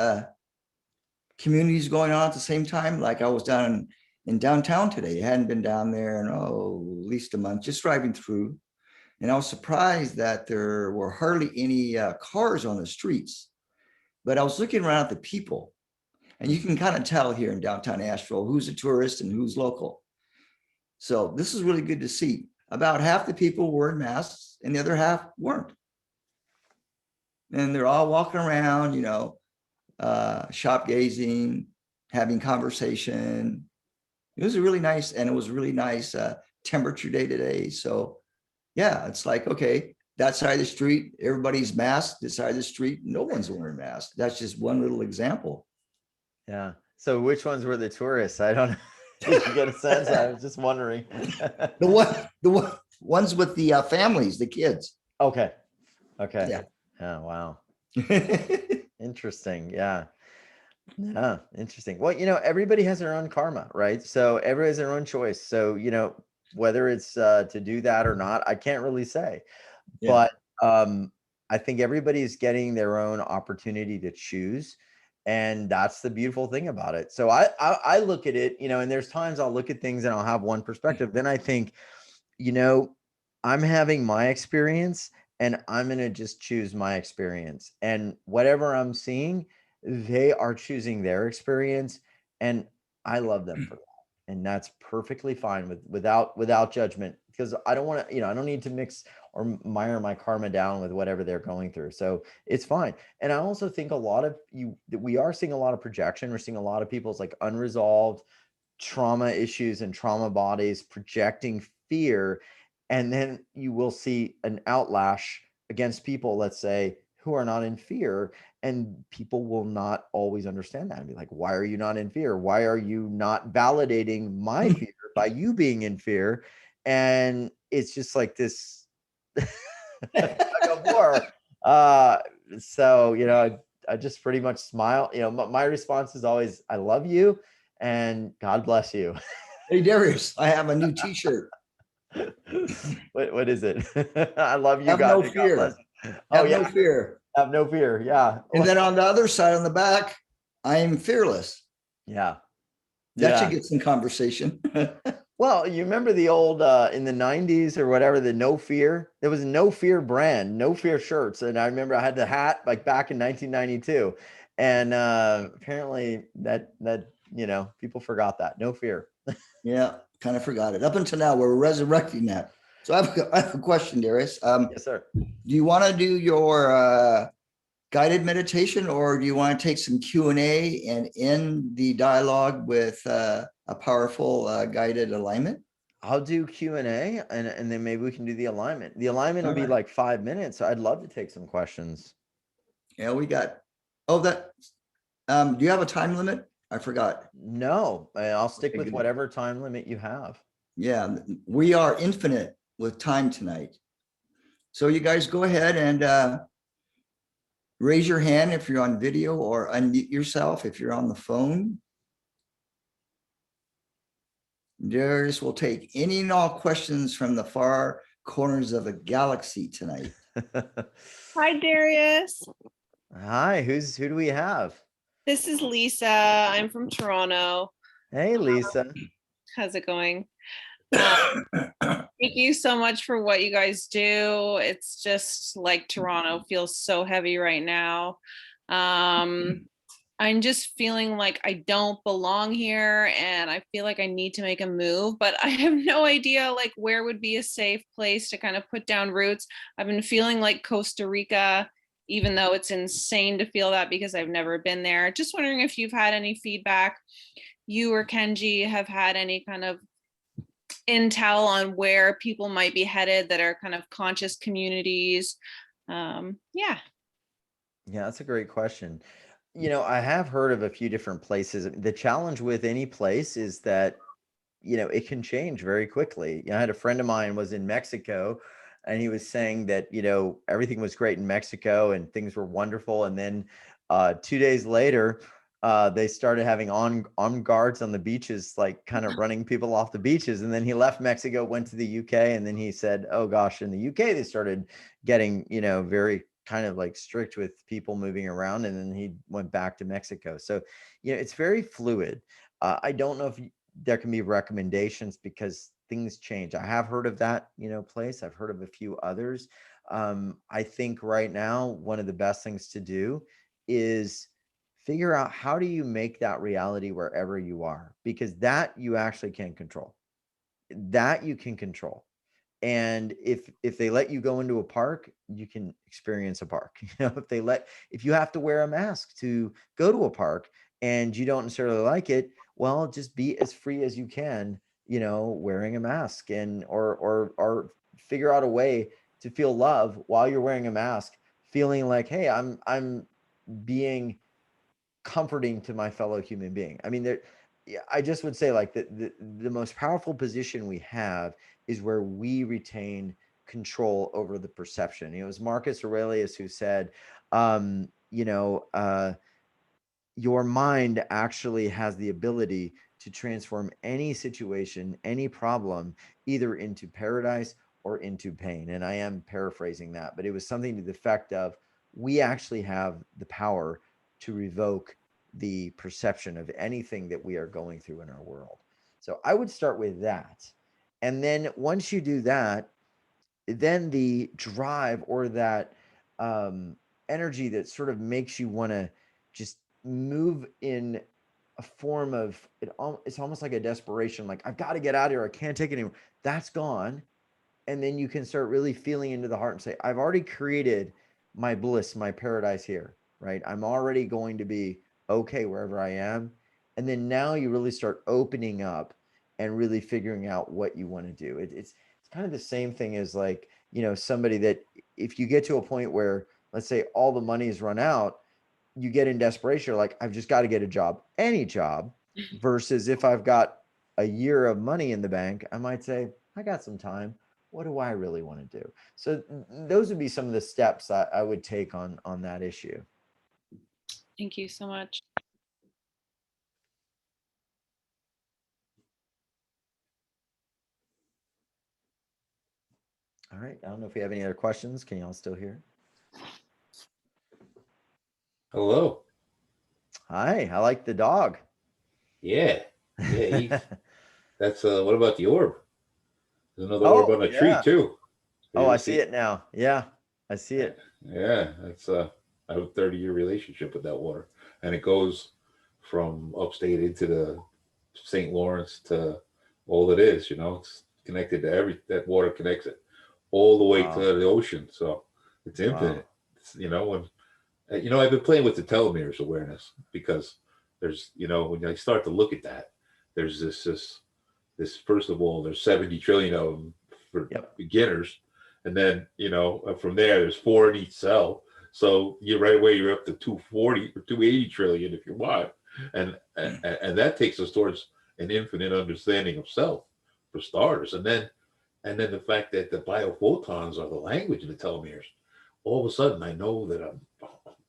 communities going on at the same time. Like I was down in downtown today. I hadn't been down there in at least a month, just driving through. And I was surprised that there were hardly any cars on the streets. But I was looking around at the people, and you can kind of tell here in downtown Asheville who's a tourist and who's local. So this is really good to see. About half the people were in masks and the other half weren't. And they're all walking around, shop gazing, having conversation. It was a really nice, and it was a really nice temperature day today. So yeah, it's like, okay, that side of the street, everybody's masked. This side of the street, no one's wearing masks. That's just one little example. Yeah. So which ones were the tourists? I don't know. Did you get a sense? I was just wondering. The ones with the families, the kids. Okay. Okay. Yeah. Oh, wow. Interesting. Yeah. Yeah. Interesting. Well, you know, everybody has their own karma, right? So everybody has their own choice. So, you know, whether it's to do that or not, I can't really say. Yeah. But I think everybody's getting their own opportunity to choose. And that's the beautiful thing about it. So I look at it, you know, and there's times I'll look at things and I'll have one perspective. Then I think, you know, I'm having my experience and I'm going to just choose my experience. And whatever I'm seeing, they are choosing their experience. And I love them for that. And that's perfectly fine without judgment, because I don't want to, you know, I don't need to mix or mire my karma down with whatever they're going through. So it's fine. And I also think we are seeing a lot of projection. We're seeing a lot of people's like unresolved trauma issues and trauma bodies projecting fear. And then you will see an outlash against people, let's say, who are not in fear. And people will not always understand that and be like, why are you not in fear? Why are you not validating my fear by you being in fear? And it's just like this I go more. So, I just pretty much smile. My response is always, I love you and God bless you. Hey, Darius, I have a new t-shirt. What is it? I love you, Have no God bless fear. you. Oh Have no yeah. fear. Have no fear. Yeah. And then on the other side, on the back, I am fearless. Yeah. That should Yeah. get some conversation. Well, you remember the old in the 90s or whatever, the No Fear? There was a No Fear brand, No Fear shirts. And I remember I had the hat like back in 1992. And apparently that people forgot that. No fear. Yeah, kind of forgot it. Up until now, we're resurrecting that. So I have a question, Darius. Yes, sir. Do you want to do your guided meditation, or do you want to take some Q&A and end the dialogue with a powerful guided alignment? I'll do Q&A and then maybe we can do the alignment. The alignment will be Okay. like 5 minutes. So I'd love to take some questions. Yeah, we got, do you have a time limit? I forgot. No, I'll stick Okay, with good. whatever time limit you have. Yeah, we are infinite with time tonight. So you guys go ahead and raise your hand if you're on video, or unmute yourself if you're on the phone. Darius will take any and all questions from the far corners of the galaxy tonight. Hi, Darius. Hi, who do we have? This is Lisa. I'm from Toronto. Hey, Lisa. How's it going? Thank you so much for what you guys do. It's just like Toronto feels so heavy right now. I'm just feeling like I don't belong here and I feel like I need to make a move, but I have no idea like where would be a safe place to kind of put down roots. I've been feeling like Costa Rica, even though it's insane to feel that because I've never been there. Just wondering if you've had any feedback, you or Kenji have had any kind of intel on where people might be headed that are kind of conscious communities. Yeah. Yeah, that's a great question. I have heard of a few different places. The challenge with any place is that, it can change very quickly. I had a friend of mine was in Mexico and he was saying that, everything was great in Mexico and things were wonderful. And then 2 days later, they started having on guards on the beaches, like kind of running people off the beaches. And then he left Mexico, went to the UK, and then he said, oh gosh, in the UK, they started getting, very kind of like strict with people moving around. And then he went back to Mexico. So, it's very fluid. I don't know if there can be recommendations because things change. I have heard of that, place. I've heard of a few others. I think right now, one of the best things to do is figure out how do you make that reality wherever you are, because that you actually can control. That you can control. And if they let you go into a park, you can experience a park. If you have to wear a mask to go to a park and you don't necessarily like it, well, just be as free as you can, wearing a mask, and or figure out a way to feel love while you're wearing a mask, feeling like, hey, I'm being comforting to my fellow human being. I mean, I just would say like the most powerful position we have is where we retain control over the perception. It was Marcus Aurelius who said, your mind actually has the ability to transform any situation, any problem, either into paradise or into pain. And I am paraphrasing that, but it was something to the effect of, we actually have the power to revoke the perception of anything that we are going through in our world. So I would start with that. And then once you do that, then the drive or that energy that sort of makes you want to just move in a form of it's almost like a desperation, like I've got to get out of here, I can't take it anymore, that's gone. And then you can start really feeling into the heart and say, I've already created my bliss, my paradise here, right? I'm already going to be okay wherever I am. And then now you really start opening up and really figuring out what you want to do. It's kind of the same thing as like, somebody that if you get to a point where, let's say, all the money is run out, you get in desperation, you're like, I've just got to get a job, any job, versus if I've got a year of money in the bank, I might say, I got some time. what do I really want to do? So those would be some of the steps I would take on that issue. Thank you so much. All right. I don't know if we have any other questions. Can y'all still hear? Hello. Hi. I like the dog. Yeah. That's what about the orb? There's another orb on the tree too. Oh, I see it now. Yeah, I see it. Yeah, that's I have a 30-year relationship with that water, and it goes from upstate into the St. Lawrence to all it is. It's connected to that water connects it all the way to the ocean. So it's infinite. Wow. I've been playing with the telomeres awareness because there's, when I start to look at that, there's this first of all, there's 70 trillion of them for beginners. And then, from there, there's 4 in each cell. So right away, you're up to 240 or 280 trillion if you want. And that takes us towards an infinite understanding of self, for starters. And then the fact that the biophotons are the language of the telomeres. All of a sudden, I know that I'm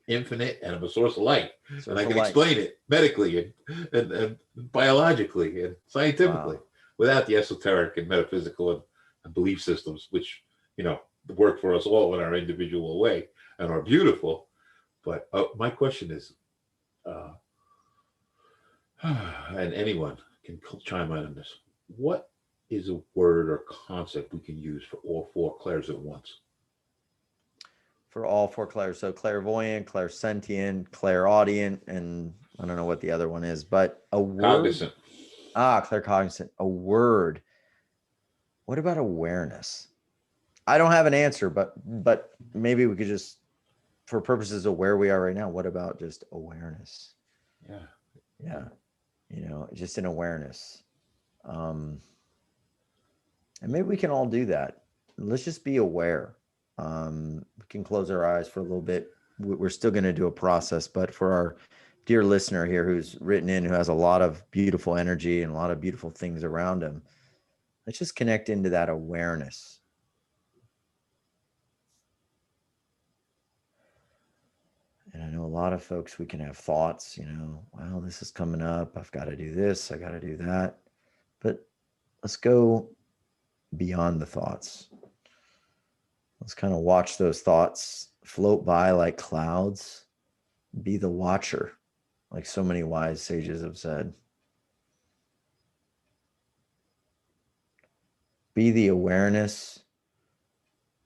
infinite and I'm a source of light. And I can explain it medically and biologically and scientifically without the esoteric and metaphysical and belief systems, which, work for us all in our individual way and are beautiful. But my question is, and anyone can chime in on this, what is a word or concept we can use for all 4 clairs at once? For all 4 clairs. So clairvoyant, clairsentient, clairaudient, and I don't know what the other one is, but a word. Cognizant. Claircognizant. A word. What about awareness? I don't have an answer, but maybe we could just, for purposes of where we are right now, what about just awareness? Yeah. Just an awareness. And maybe we can all do that. Let's just be aware. We can close our eyes for a little bit. We're still going to do a process, but for our dear listener here who's written in, who has a lot of beautiful energy and a lot of beautiful things around him, let's just connect into that awareness. And I know a lot of folks, we can have thoughts, wow, this is coming up. I've got to do this. I got to do that. But let's go beyond the thoughts. Let's kind of watch those thoughts float by like clouds. Be the watcher, like so many wise sages have said. Be the awareness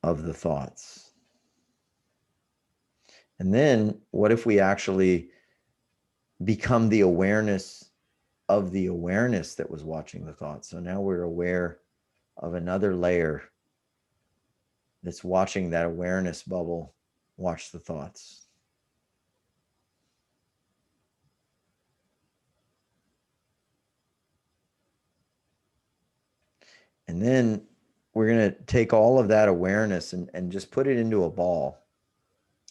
of the thoughts. And then what if we actually become the awareness of the awareness that was watching the thoughts? So now we're aware of another layer that's watching that awareness bubble watch the thoughts. And then we're going to take all of that awareness and just put it into a ball.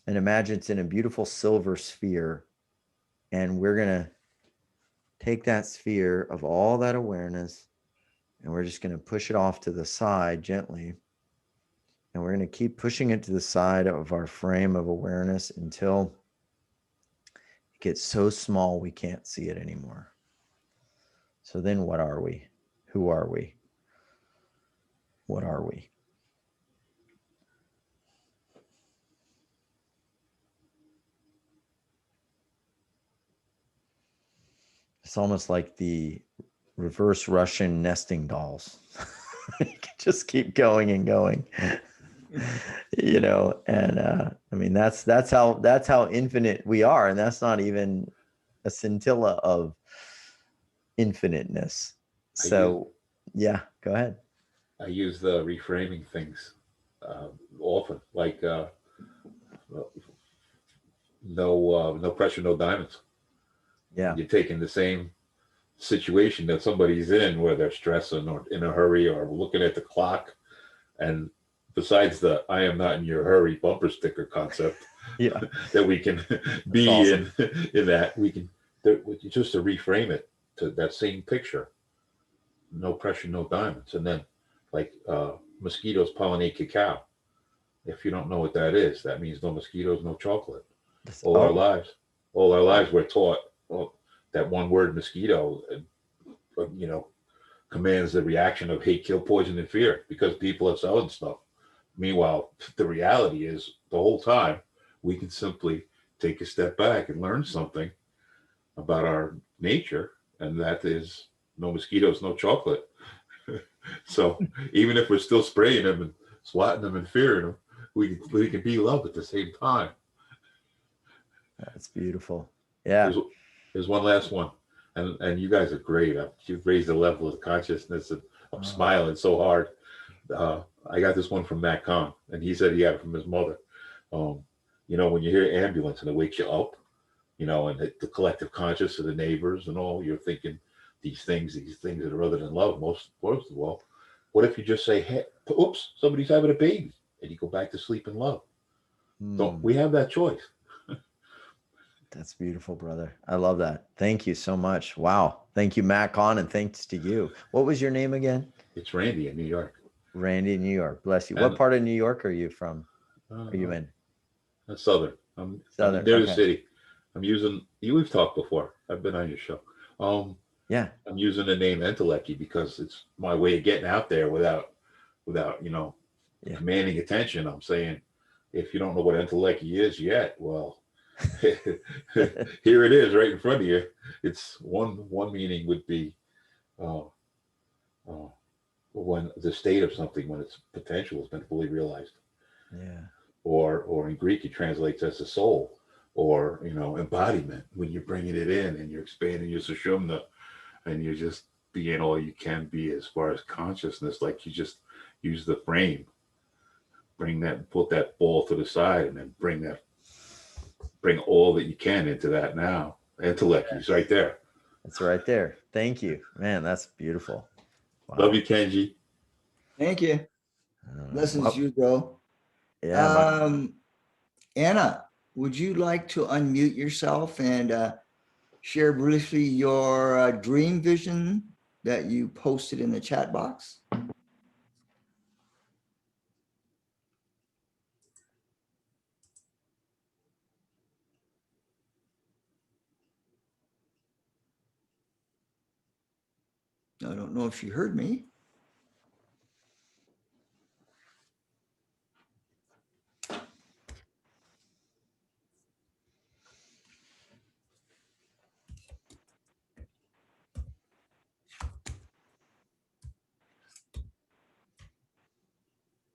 And imagine it's in a beautiful silver sphere. And we're going to take that sphere of all that awareness, and we're just going to push it off to the side gently. And we're going to keep pushing it to the side of our frame of awareness until it gets so small we can't see it anymore. So then what are we? Who are we? What are we? It's almost like the reverse Russian nesting dolls. You can just keep going and going. And I mean that's how infinite we are, and that's not even a scintilla of infiniteness. So yeah, go ahead. I use the reframing things often, like no pressure, no diamonds. Yeah, you're taking the same situation that somebody's in, where they're stressing or in a hurry or looking at the clock, and besides the "I am not in your hurry" bumper sticker concept, that we can be awesome. in that we can just to reframe it to that same picture. No pressure, no diamonds. And then like mosquitoes pollinate cacao. If you don't know what that is, that means no mosquitoes, no chocolate. All our lives, we're taught, well, that one word mosquito, commands the reaction of hate, kill, poison, and fear because people are selling stuff. Meanwhile, the reality is the whole time we can simply take a step back and learn something about our nature, and that is no mosquitoes, no chocolate. So even if we're still spraying them and swatting them and fearing them, we can be love at the same time. That's beautiful. Yeah. There's one last one, and you guys are great. You've raised the level of consciousness, and I'm smiling so hard. I got this one from Matt Kahn, and he said he got it from his mother. When you hear ambulance and it wakes you up, and the collective conscious of the neighbors and all, you're thinking these things that are other than love. Most of all, what if you just say, "Hey, oops, somebody's having a baby," and you go back to sleep in love? Don't we have that choice? That's beautiful, brother. I love that. Thank you so much. Wow. Thank you, Matt Kahn, and thanks to you. What was your name again? It's Randy in New York. Randy in New York. Bless you. What part of New York are you from? Are you in? Southern. I'm near the city. We've talked before. I've been on your show. Yeah. I'm using the name Entelechy because it's my way of getting out there without commanding attention. I'm saying, if you don't know what Entelechy is yet, well, here it is right in front of you. It's one meaning would be when the state of something, when its potential has been fully realized. Yeah. Or in Greek it translates as a soul, or embodiment, when you're bringing it in and you're expanding your sushumna and you're just being all you can be as far as consciousness. Like you just use the frame, put that ball to the side, and then bring all that you can into that now. Intellect is right there. It's right there. Thank you, man. That's beautiful. Wow. Love you, Kenji. Thank you. Blessings to you, bro. Yeah. Anna, would you like to unmute yourself and share briefly your dream vision that you posted in the chat box? I don't know if you heard me.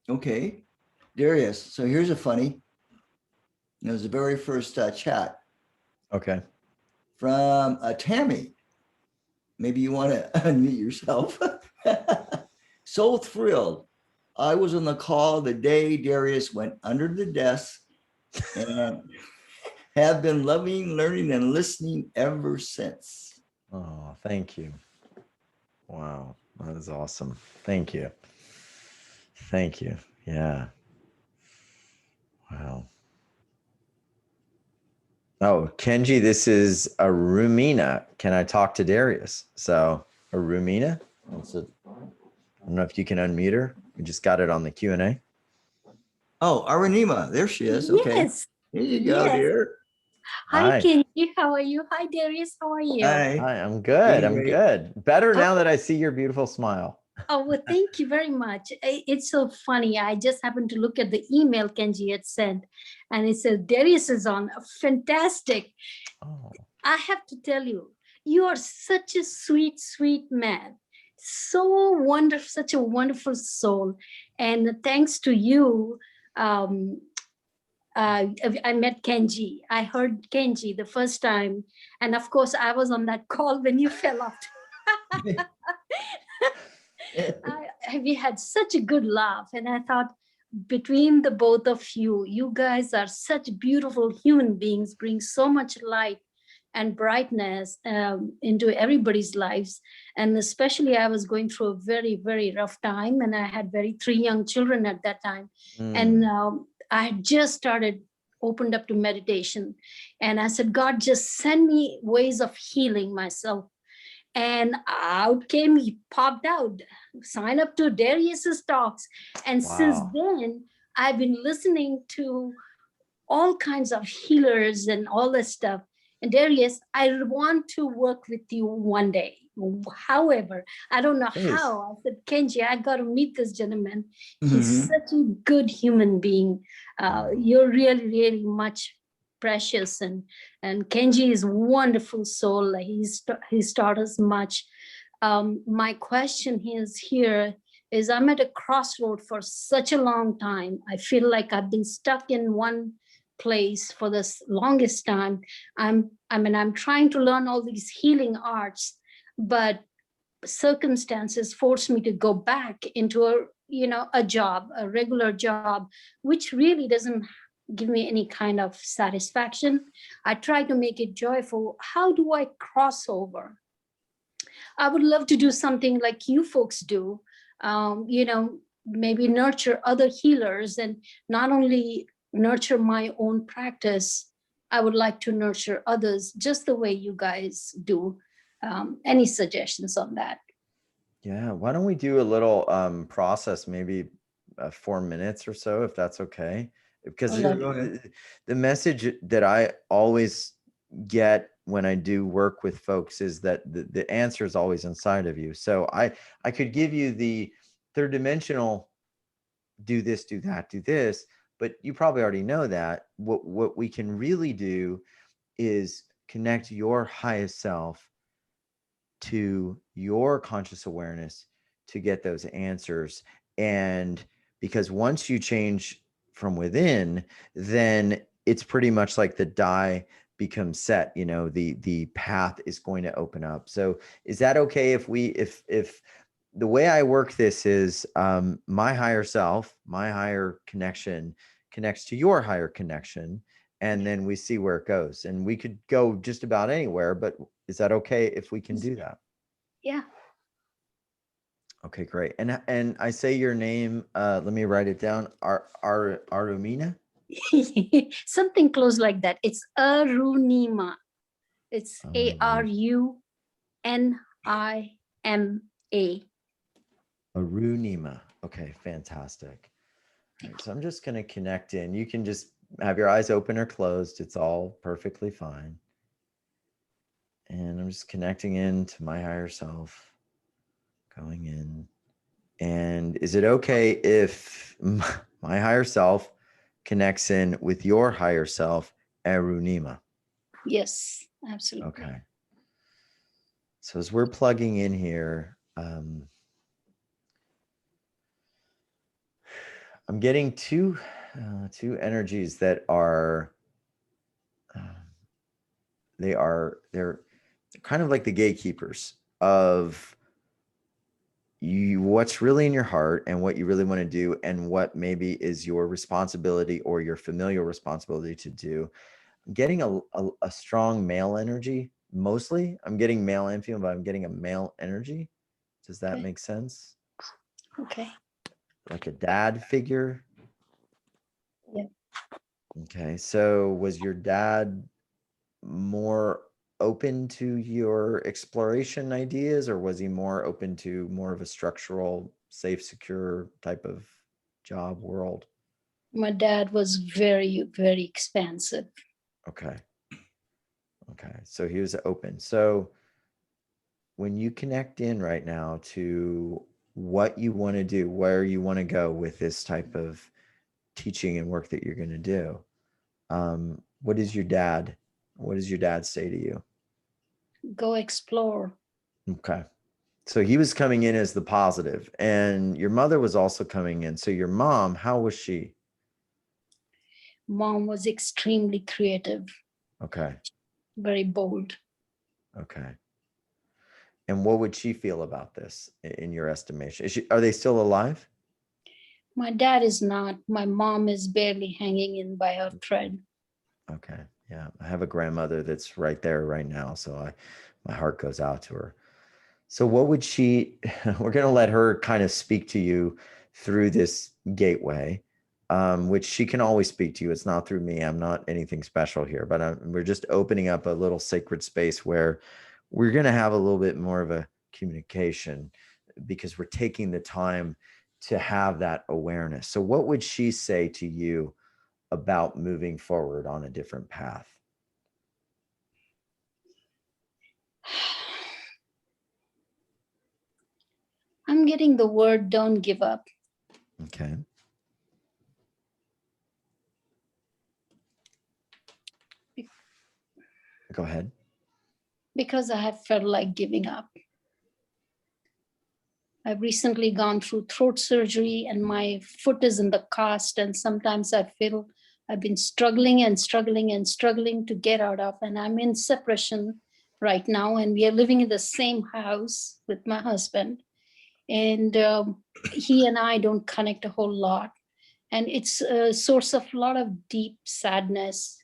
Okay, Darius. So here's a funny. It was the very first chat. Okay. From Tammy. Maybe you want to unmute yourself. So thrilled. I was on the call the day Darius went under the desk and have been loving, learning, and listening ever since. Oh, thank you. Wow. That is awesome. Thank you. Thank you. Yeah. Wow. Oh, Kenji, this is a Rumina. Can I talk to Darius? So a Rumina. I don't know if you can unmute her. We just got it on the Q&A. Oh, Aranima, there she is. Okay. Yes. Here you go, dear. Hi, Kenji. How are you? Hi, Darius. How are you? Hi. Hi, I'm good. I'm good. Better now that I see your beautiful smile. Oh, well, thank you very much. It's so funny. I just happened to look at the email Kenji had sent, and it says Darius is on. Fantastic. Oh. I have to tell you, you are such a sweet, sweet man. So wonderful, such a wonderful soul. And thanks to you, I met Kenji. I heard Kenji the first time. And of course, I was on that call when you fell off. We had such a good laugh. And I thought, between the both of you, you guys are such beautiful human beings, bring so much light and brightness into everybody's lives. And especially I was going through a very, very rough time. And I had 3 young children at that time. And I had just opened up to meditation. And I said, God, just send me ways of healing myself. And out came, he popped out, sign up to Darius's talks. And since Wow. then, I've been listening to all kinds of healers and all this stuff. And Darius, I want to work with you one day. However, I don't know Please. how. I said, Kenji, I got to meet this gentleman. He's Mhm. such a good human being. You're really, really much precious. And Kenji is a wonderful soul. He's taught us much. My question is here is I'm at a crossroad for such a long time. I feel like I've been stuck in one place for the longest time. I'm trying to learn all these healing arts, but circumstances force me to go back into a job, a regular job, which really doesn't give me any kind of satisfaction. I try to make it joyful. How do I cross over? I would love to do something like you folks do, maybe nurture other healers and not only nurture my own practice. I would like to nurture others just the way you guys do. Any suggestions on that? Yeah, why don't we do a little process, maybe 4 minutes or so, if that's okay? Because Sure, go ahead. the message that I always get when I do work with folks is that the answer is always inside of you. So I could give you the third dimensional, do this, do that, do this, but you probably already know that. What we can really do is connect your highest self to your conscious awareness to get those answers. And because once you change from within, then it's pretty much like the die becomes set, the path is going to open up. So is that okay if the way I work this is my higher self, my higher connection connects to your higher connection, and then we see where it goes. And we could go just about anywhere, but is that okay if we can do that? Yeah. Okay, great. And I say your name, let me write it down. Arumina? Something close like that. It's Arunima. It's Arunima. Arunima. Okay, fantastic. All right, so I'm just going to connect in. You can just have your eyes open or closed. It's all perfectly fine. And I'm just connecting in to my higher self, going in. And is it okay if my higher self connects in with your higher self, Arunima? Yes, absolutely. Okay. So as we're plugging in here, I'm getting two energies that are they're kind of like the gatekeepers of you, what's really in your heart and what you really want to do, and what maybe is your responsibility or your familial responsibility to do. I'm getting a strong male energy. Mostly I'm getting male and female, but I'm getting a male energy. Does that make sense? Okay. Like a dad figure? Yeah. Okay. So was your dad more open to your exploration ideas, or was he more open to more of a structural, safe, secure type of job world? My dad was very, very expansive. Okay. Okay. So he was open. So when you connect in right now to what you want to do, where you want to go with this type of teaching and work that you're going to do, what does your dad say to you? Go explore. Okay. So he was coming in as the positive, and your mother was also coming in. So your mom, how was she? Mom was extremely creative. Okay. Very bold. Okay. And what would she feel about this in your estimation? Are they still alive? My dad is not. My mom is barely hanging in by a thread. Okay. Yeah. I have a grandmother that's right there right now. So my heart goes out to her. So what would we're going to let her kind of speak to you through this gateway, which she can always speak to you. It's not through me. I'm not anything special here, but we're just opening up a little sacred space where we're going to have a little bit more of a communication because we're taking the time to have that awareness. So what would she say to you about moving forward on a different path? I'm getting the word, don't give up. Okay. Go ahead. Because I have felt like giving up. I've recently gone through throat surgery and my foot is in the cast, and sometimes I feel I've been struggling and struggling and struggling to get out of, and I'm in separation right now, and we are living in the same house with my husband, and he and I don't connect a whole lot, and it's a source of a lot of deep sadness.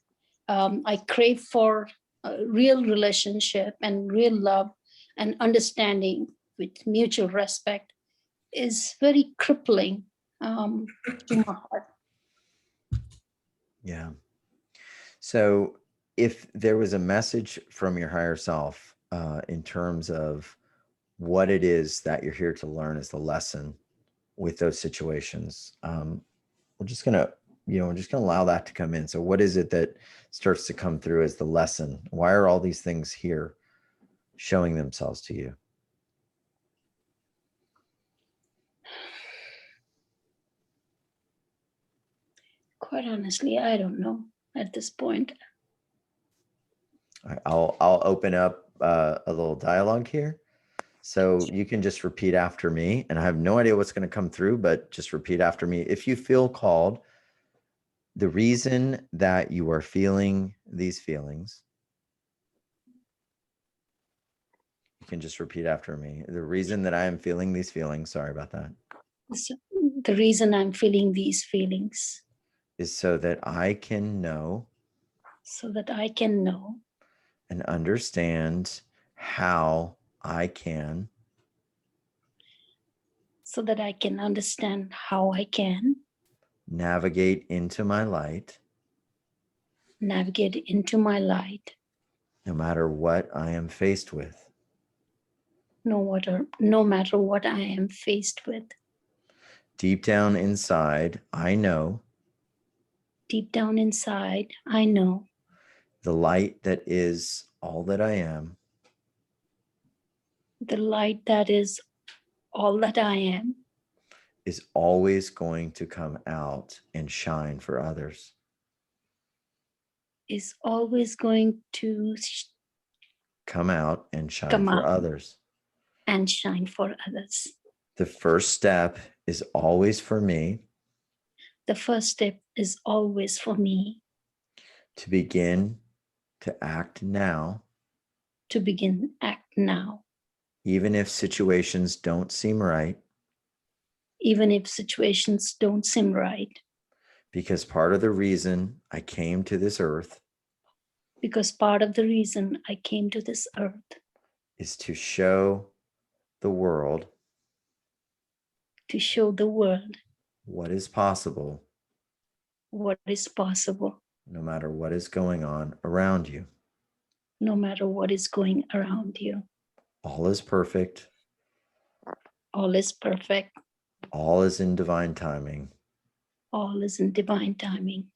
I crave for a real relationship and real love and understanding with mutual respect is very crippling to my heart. Yeah. So if there was a message from your higher self in terms of what it is that you're here to learn as the lesson with those situations, we're just going to, we're just going to allow that to come in. So what is it that starts to come through as the lesson? Why are all these things here showing themselves to you? Quite honestly, I don't know at this point. I'll open up a little dialogue here. So you can just repeat after me, and I have no idea what's going to come through, but just repeat after me. If you feel called, the reason that you are feeling these feelings, you can just repeat after me. The reason that I am feeling these feelings, sorry about that, So the reason I'm feeling these feelings is so that I can know so that I can know and understand how I can so that I can understand how I can navigate into my light, navigate into my light, no matter what I am faced with. no matter what I am faced with. Deep down inside, I know Deep down inside, I know the light that is all that I am the light that is all that I am is always going to come out and shine for others. is always going to Come out and shine come for out others. and shine for others. The first step is always for me The first step is always for me to begin to act now, to begin act now, even if situations don't seem right, even if situations don't seem right, because part of the reason I came to this earth because part of the reason I came to this earth is to show the world to show the world what is possible, what is possible, no matter what is going on around you. no matter what is going around you. All is perfect. All is perfect. All is in divine timing. All is in divine timing.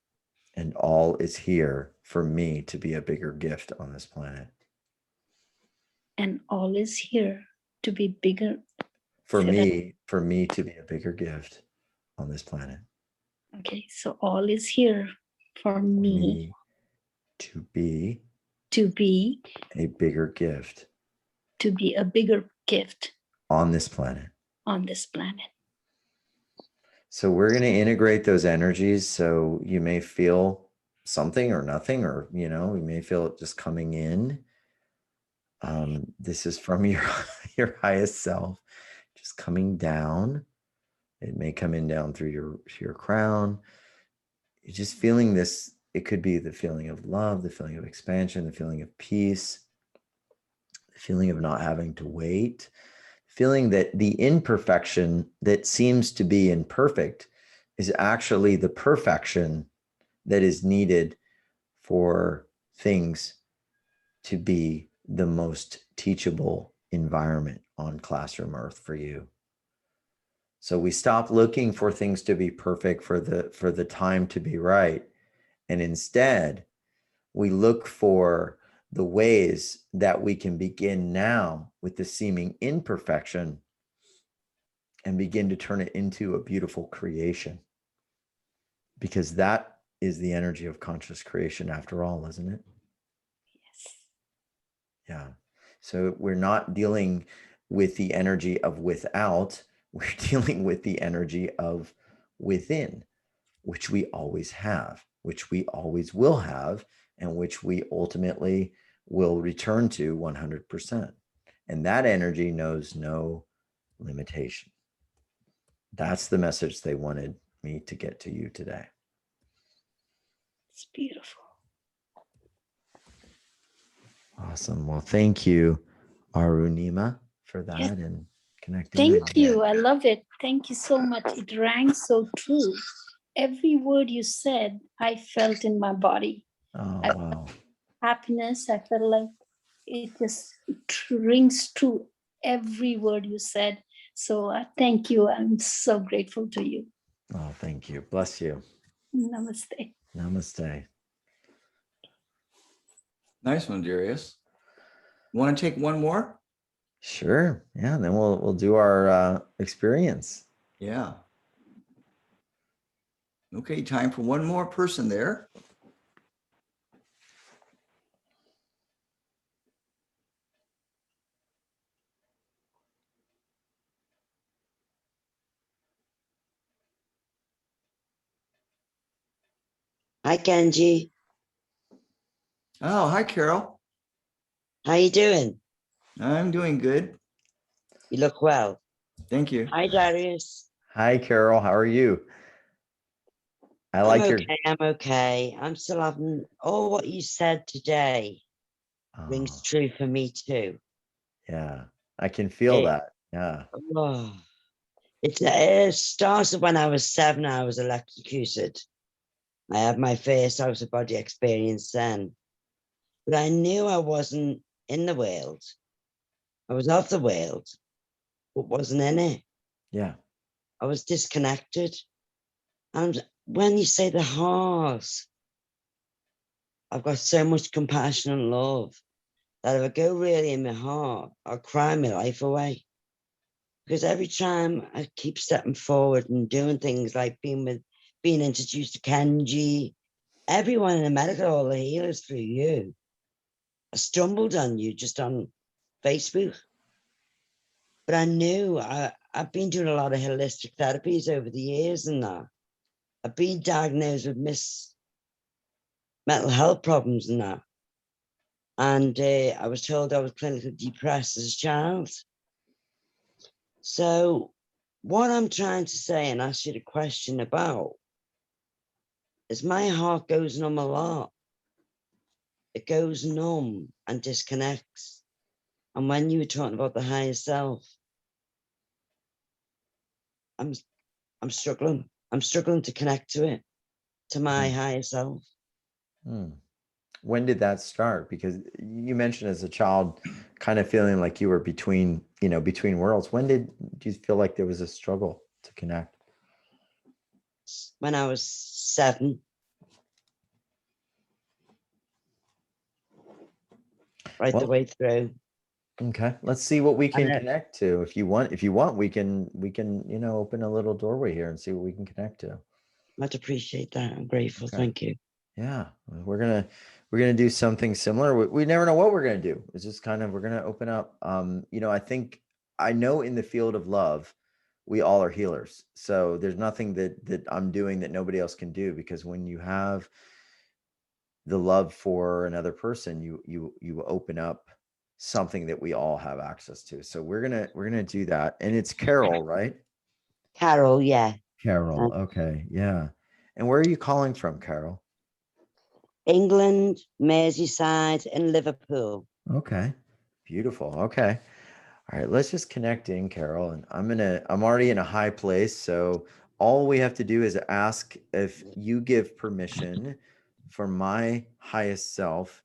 And all is here for me to be a bigger gift on this planet. And all is here to be bigger. For me to be a bigger gift on this planet. Okay, so all is here for me to be a bigger gift on this planet. On this planet. So we're going to integrate those energies. So you may feel something or nothing, or, you may feel it just coming in. This is from your highest self, just coming down. It may come in down through your crown. You're just feeling this. It could be the feeling of love, the feeling of expansion, the feeling of peace, the feeling of not having to wait, feeling that the imperfection that seems to be imperfect is actually the perfection that is needed for things to be the most teachable environment on Classroom Earth for you. So we stop looking for things to be perfect, for the time to be right. And instead, we look for the ways that we can begin now with the seeming imperfection and begin to turn it into a beautiful creation. Because that is the energy of conscious creation after all, isn't it? Yes. Yeah. So we're not dealing with the energy of without, we're dealing with the energy of within, which we always have, which we always will have, and which we ultimately will return to 100%. And that energy knows no limitation. That's the message they wanted me to get to you today. It's beautiful. Awesome. Well, thank you, Arunima, for that Yes. and connecting. Thank you. I love it. Thank you so much. It rang so true. Every word you said, I felt in my body. Oh, I wow. Happiness. I felt like it just rings true. Every word you said. So thank you. I'm so grateful to you. Oh, thank you. Bless you. Namaste. Namaste. Nice one, Darius. Want to take one more? Sure. Yeah. And then we'll do our experience. Yeah. Okay, time for one more person there. Hi, Kenji. Oh, hi, Carol. How you doing? I'm doing good. You look well. Thank you. Hi, Darius. Hi, Carol. How are you? I like your. I'm okay. I'm still having all what you said today rings Oh, true for me too. yeah. I can feel It, that. Yeah. oh, it started when I was 7. I was electrocuted. I had my first out of body experience then, but I knew I wasn't in the world. I was of the world, but wasn't in it. Yeah. I was disconnected. And when you say the heart, I've got so much compassion and love that if I go really in my heart, I'll cry my life away. Because every time I keep stepping forward and doing things like being introduced to Kenji, everyone in America, all the healers through you, I stumbled on you just on Facebook. But I knew I've been doing a lot of holistic therapies over the years and that. I've been diagnosed with mental health problems and that. And I was told I was clinically depressed as a child. So what I'm trying to say and ask you the question about is my heart goes numb a lot. It goes numb and disconnects. And when you were talking about the higher self, I'm struggling. I'm struggling to connect to it, to my higher self. Hmm. When did that start? Because you mentioned as a child kind of feeling like you were between worlds. When do you feel like there was a struggle to connect? When I was 7. Right the way through. Okay, let's see what we can And connect to. If you want, we can open a little doorway here and see what we can connect to. I'd appreciate that. I'm grateful. Okay. Thank you. Yeah, we're gonna do something similar. We never know what we're gonna do. It's just kind of, we're gonna open up. I know in the field of love, we all are healers. So there's nothing that I'm doing that nobody else can do, because when you have the love for another person, you open up something that we all have access to. So we're gonna do that. And it's Carol, right? Carol, yeah. Carol. Okay. Yeah. And where are you calling from, Carol? England, Merseyside, and Liverpool. Okay. Beautiful. Okay. All right. Let's just connect in, Carol. And I'm already in a high place. So all we have to do is ask if you give permission for my highest self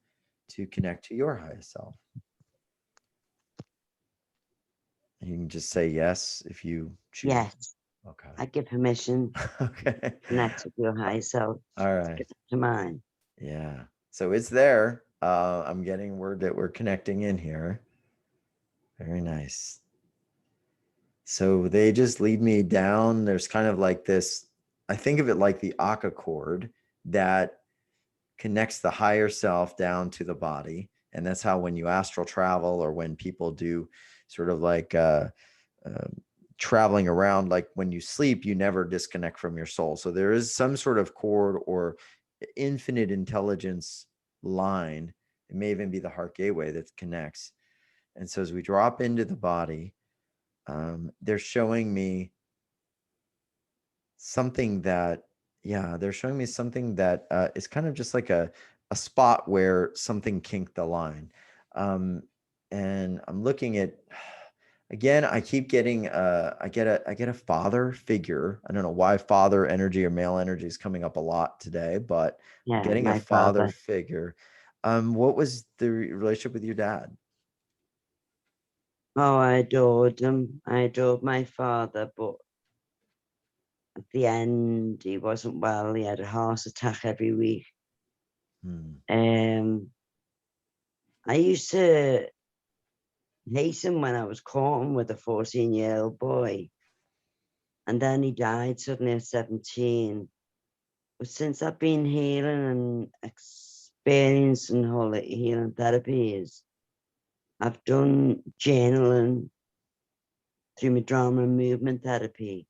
to connect to your highest self. You can just say yes if you choose. Yes, Okay. I give permission Okay. to connect with your higher self, All right. to mine. Yeah. So it's there. I'm getting word that we're connecting in here. Very nice. So they just lead me down. There's kind of like this, I think of it like the Akka cord that connects the higher self down to the body. And that's how when you astral travel, or when people do sort of like traveling around, like when you sleep, you never disconnect from your soul. So there is some sort of cord or infinite intelligence line. It may even be the heart gateway that connects. And so as we drop into the body, they're showing me something that, they're showing me something that is kind of just like a spot where something kinked the line. And I'm looking at, again, I keep getting, I get a father figure. I don't know why father energy or male energy is coming up a lot today, but Yeah, getting a my father father. figure. What was the relationship with your dad? Oh, I adored him. I adored my father, but at the end, he wasn't well. He had a heart attack every week. I used to hate him when I was courting with a 14-year-old boy. And then he died suddenly at 17. But since I've been healing and experiencing all the healing therapies, I've done journaling through my drama and movement therapy.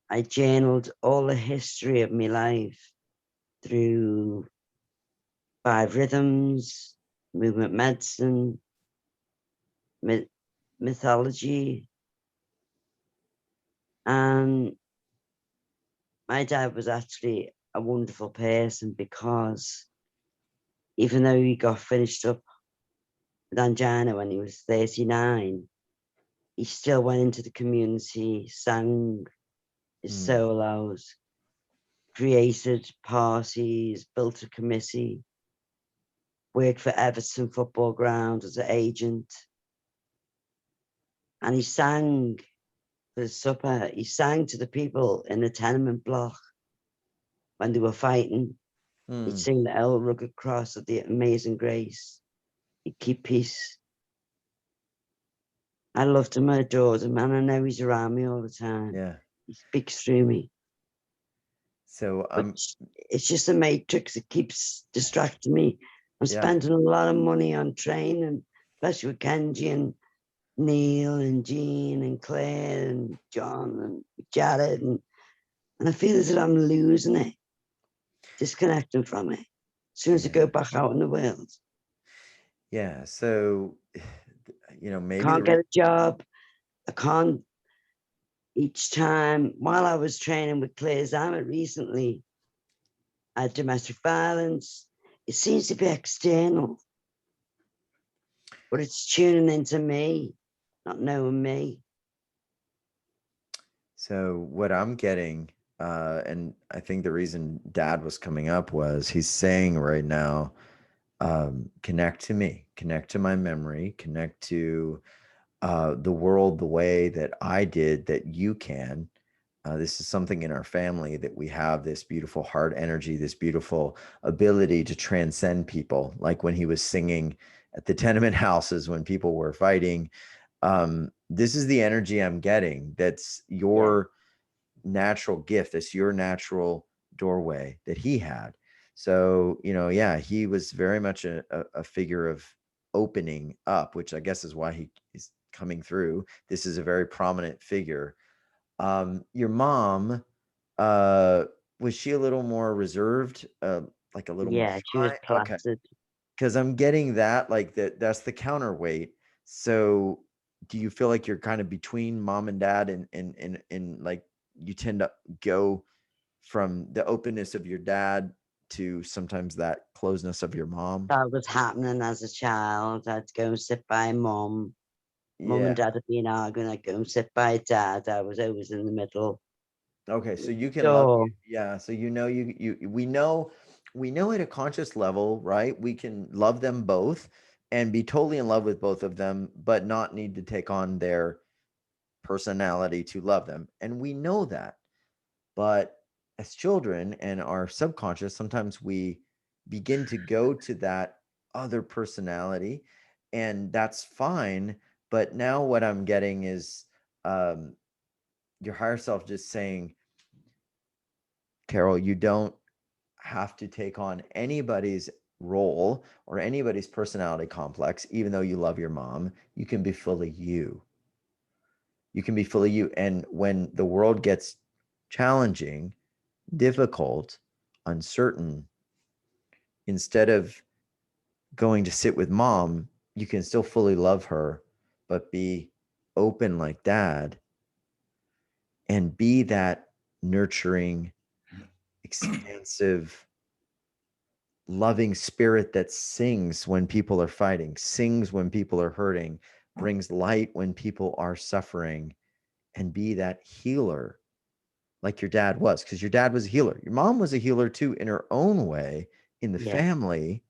I journaled all the history of my life through 5 rhythms, movement medicine, mythology. And my dad was actually a wonderful person, because even though he got finished up with angina when he was 39, he still went into the community, sang his solos, created parties, built a committee, worked for Everton Football Ground as an agent. And he sang for the supper. He sang to the people in the tenement block when they were fighting. He'd sing the El Rugged Cross of the Amazing Grace. He'd keep peace. I loved him, I adored him, and I know he's around me all the time. Yeah. He speaks through me. So it's just a matrix. It keeps distracting me. I'm spending a lot of money on training, especially with Kenji and Neil and Jean and Claire and John and Jared, and I feel as if I'm losing it, disconnecting from it as soon as I go back out in the world. Yeah. So, maybe Can't get a job. I can't. Each time while I was training with Claire Zammit recently, I had domestic violence. It seems to be external, but it's tuning into me, not knowing me. So what I'm getting, and I think the reason Dad was coming up was he's saying right now, connect to me, connect to my memory, connect to the world the way that I did, that you can. This is something in our family, that we have this beautiful heart energy, this beautiful ability to transcend people. Like when he was singing at the tenement houses when people were fighting, this is the energy I'm getting. That's your natural gift. That's your natural doorway that he had. So, he was very much a figure of opening up, which I guess is why he is coming through. This is a very prominent figure. Your mom, was she a little more reserved, like a little more She was shy? Okay. placid. Because I'm getting that, like that's the counterweight. So do you feel like you're kind of between mom and dad, and like you tend to go from the openness of your dad to sometimes that closeness of your mom? That was happening as a child. I'd go and sit by mum. Mum and dad had been arguing. I'd go and sit by dad. I was always in the middle. Okay, so you can love, So so we know at a conscious level, right? We can love them both, and be totally in love with both of them, but not need to take on their personality to love them. And we know that. But as children and our subconscious, sometimes we begin to go to that other personality, and that's fine. But now what I'm getting is your higher self just saying, Carol, you don't have to take on anybody's role or anybody's personality complex, even though you love your mom. You can be fully you. You can be fully you. And when the world gets challenging, difficult, uncertain, instead of going to sit with mom, you can still fully love her, but be open like dad and be that nurturing, expansive, loving spirit that sings when people are fighting, sings when people are hurting, brings light when people are suffering, and be that healer like your dad was, because your dad was a healer. Your mom was a healer too in her own way in the Yeah. family,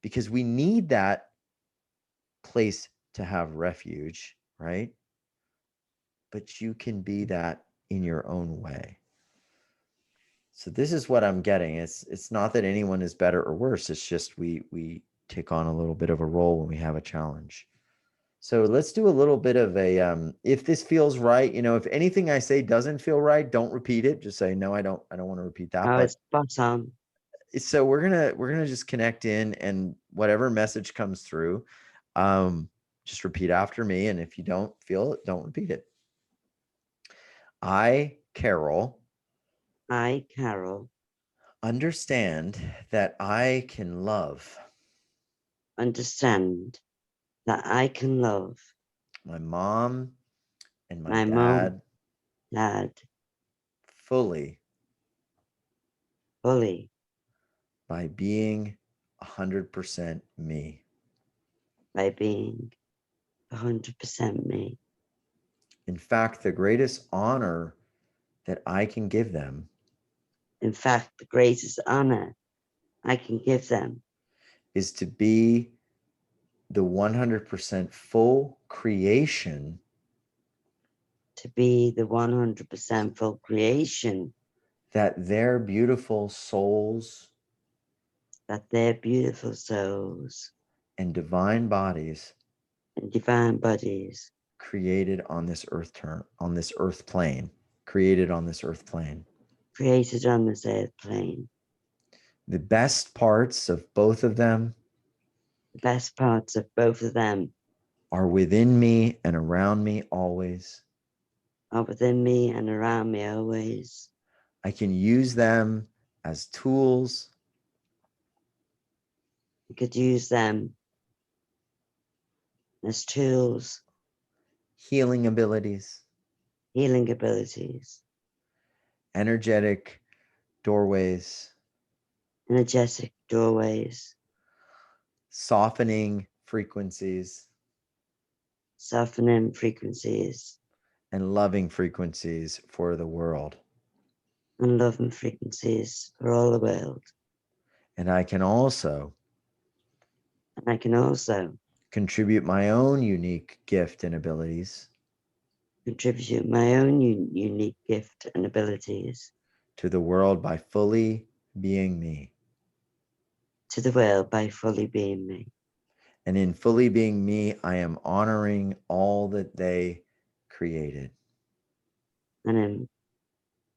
because we need that place to have refuge, right? But you can be that in your own way. So this is what I'm getting. It's not that anyone is better or worse. It's just we take on a little bit of a role when we have a challenge. So let's do a little bit of a if this feels right, if anything I say doesn't feel right, don't repeat it. Just say no, I don't want to repeat that. Oh, But it's spot on. so we're gonna just connect in, and whatever message comes through, just repeat after me. And if you don't feel it, don't repeat it. I, Carol, I, Carol, understand that I can love understand that I can love my mom and my my mom, dad dad, fully fully by being 100% me. by being 100% me. In fact, the greatest honor that I can give them In fact, the greatest honor I can give them is to be the 100% full creation to be the 100% full creation that their beautiful souls that their beautiful souls and divine bodies and divine bodies created on this earth plane, created on this earth plane. The best parts of both of them The best parts of both of them are within me and around me always. are within me and around me always. I can use them as tools We could use them as tools, healing abilities, healing abilities, energetic doorways, energetic doorways, softening frequencies, softening frequencies, and loving frequencies for the world. and loving frequencies for all the world. And I can also And I can also contribute my own unique gift and abilities contribute my own unique gift and abilities to the world by fully being me. to the world by fully being me. And in fully being me, I am honoring all that they created. And in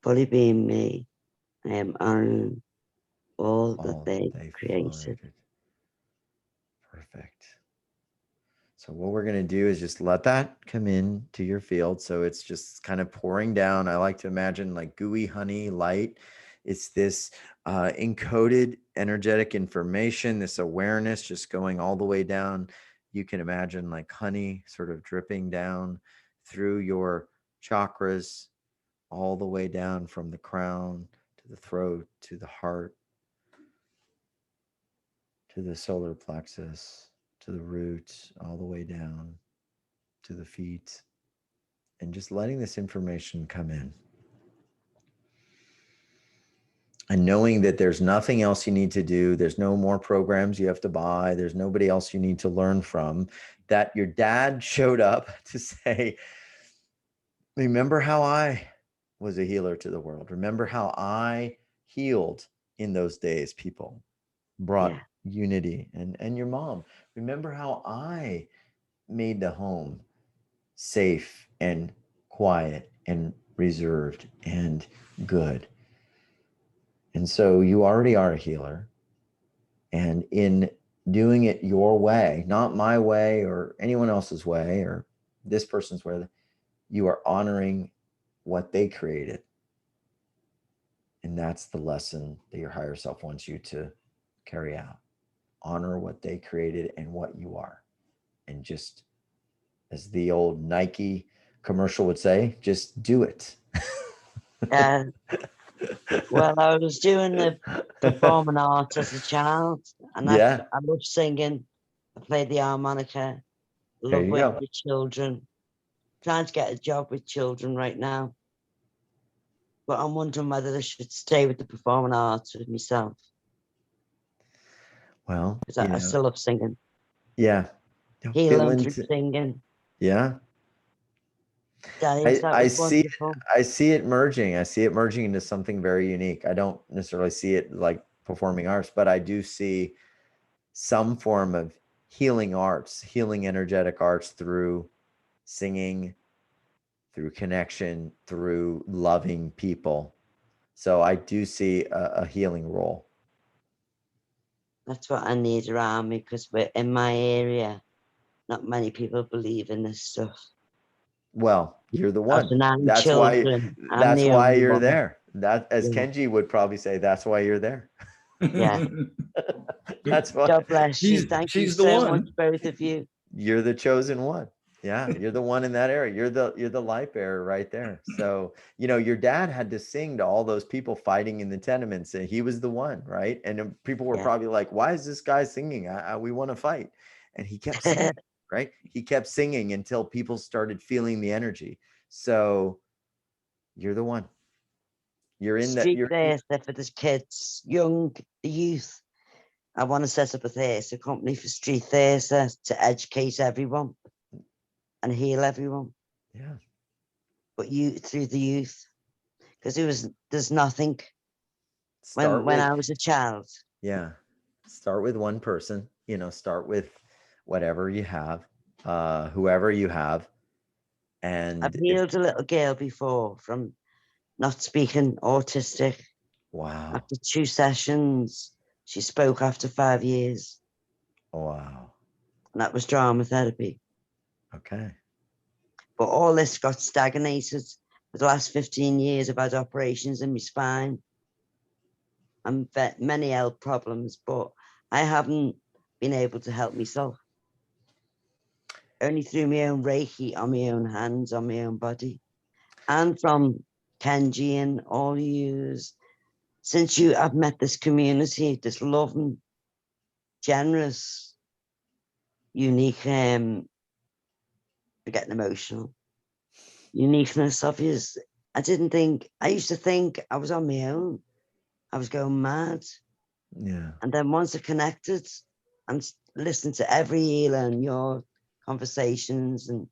fully being me, I am honoring all that All they they created. Perfect. So what we're going to do is just let that come in to your field. So it's just kind of pouring down. I like to imagine like gooey honey light. It's this encoded energetic information, this awareness just going all the way down. You can imagine like honey sort of dripping down through your chakras, all the way down from the crown to the throat, to the heart, to the solar plexus, to the roots, all the way down to the feet, and just letting this information come in. and knowing that there's nothing else you need to do. There's no more programs you have to buy. There's nobody else you need to learn from. That your dad showed up to say, remember how I was a healer to the world. Remember how I healed in those days, people brought Yeah. unity. And your mom, remember how I made the home safe and quiet and reserved and good. And so you already are a healer. And in doing it your way, not my way or anyone else's way or this person's way, you are honoring what they created. And that's the lesson that your higher self wants you to carry out. Honor what they created and what you are. And just, as the old Nike commercial would say, just do it. Well, I was doing the performing arts as a child, and Yeah. I love singing. I played the harmonica. There Love you working go. with children. Trying to get a job with children right now. But I'm wondering whether I should stay with the performing arts with myself, Well, because I still love singing. yeah. Heal Feel them through into, singing. yeah. Darius, that I was see wonderful. I see it merging. I see it merging into something very unique. I don't necessarily see it like performing arts, but I do see some form of healing arts, healing energetic arts through singing, through connection, through loving people. So I do see a healing role. That's what I need around me, because we're in my area. Not many people believe in this stuff. Well, you're the Of one. the 9 That's why children, I'm that's the why only you're one. there. That, as Yeah. Kenji would probably say, that's why you're there. Yeah. That's why God bless you. Thank you She's the so much, one. both of you. you're the chosen one. Yeah, you're the one in that area. You're the light bearer right there. So, your dad had to sing to all those people fighting in the tenements, and he was the one, right? And then people were Yeah. probably like, why is this guy singing? We want to fight. And he kept singing, right? He kept singing until people started feeling the energy. So you're the one. You're in that. Street theatre for the kids, the youth. I want to set up a theatre company for street theatre to educate everyone and heal everyone. Yeah. But through the youth, because there's nothing when I was a child. Yeah. Start with one person, start with whatever you have, whoever you have. And I've healed a little girl before from not speaking, autistic. wow. After 2 sessions, she spoke after 5 years. Wow. And that was drama therapy. Okay. But all this got stagnated. For the last 15 years, I've had operations in my spine and many health problems, but I haven't been able to help myself. Only through my own Reiki on my own hands, on my own body. And from Kenji and all yous. Since I've met this community, this loving, generous, unique, I'm getting emotional, uniqueness of his. I used to think I was on my own. I was going mad. Yeah. And then once I connected and listened to every healer and your conversations and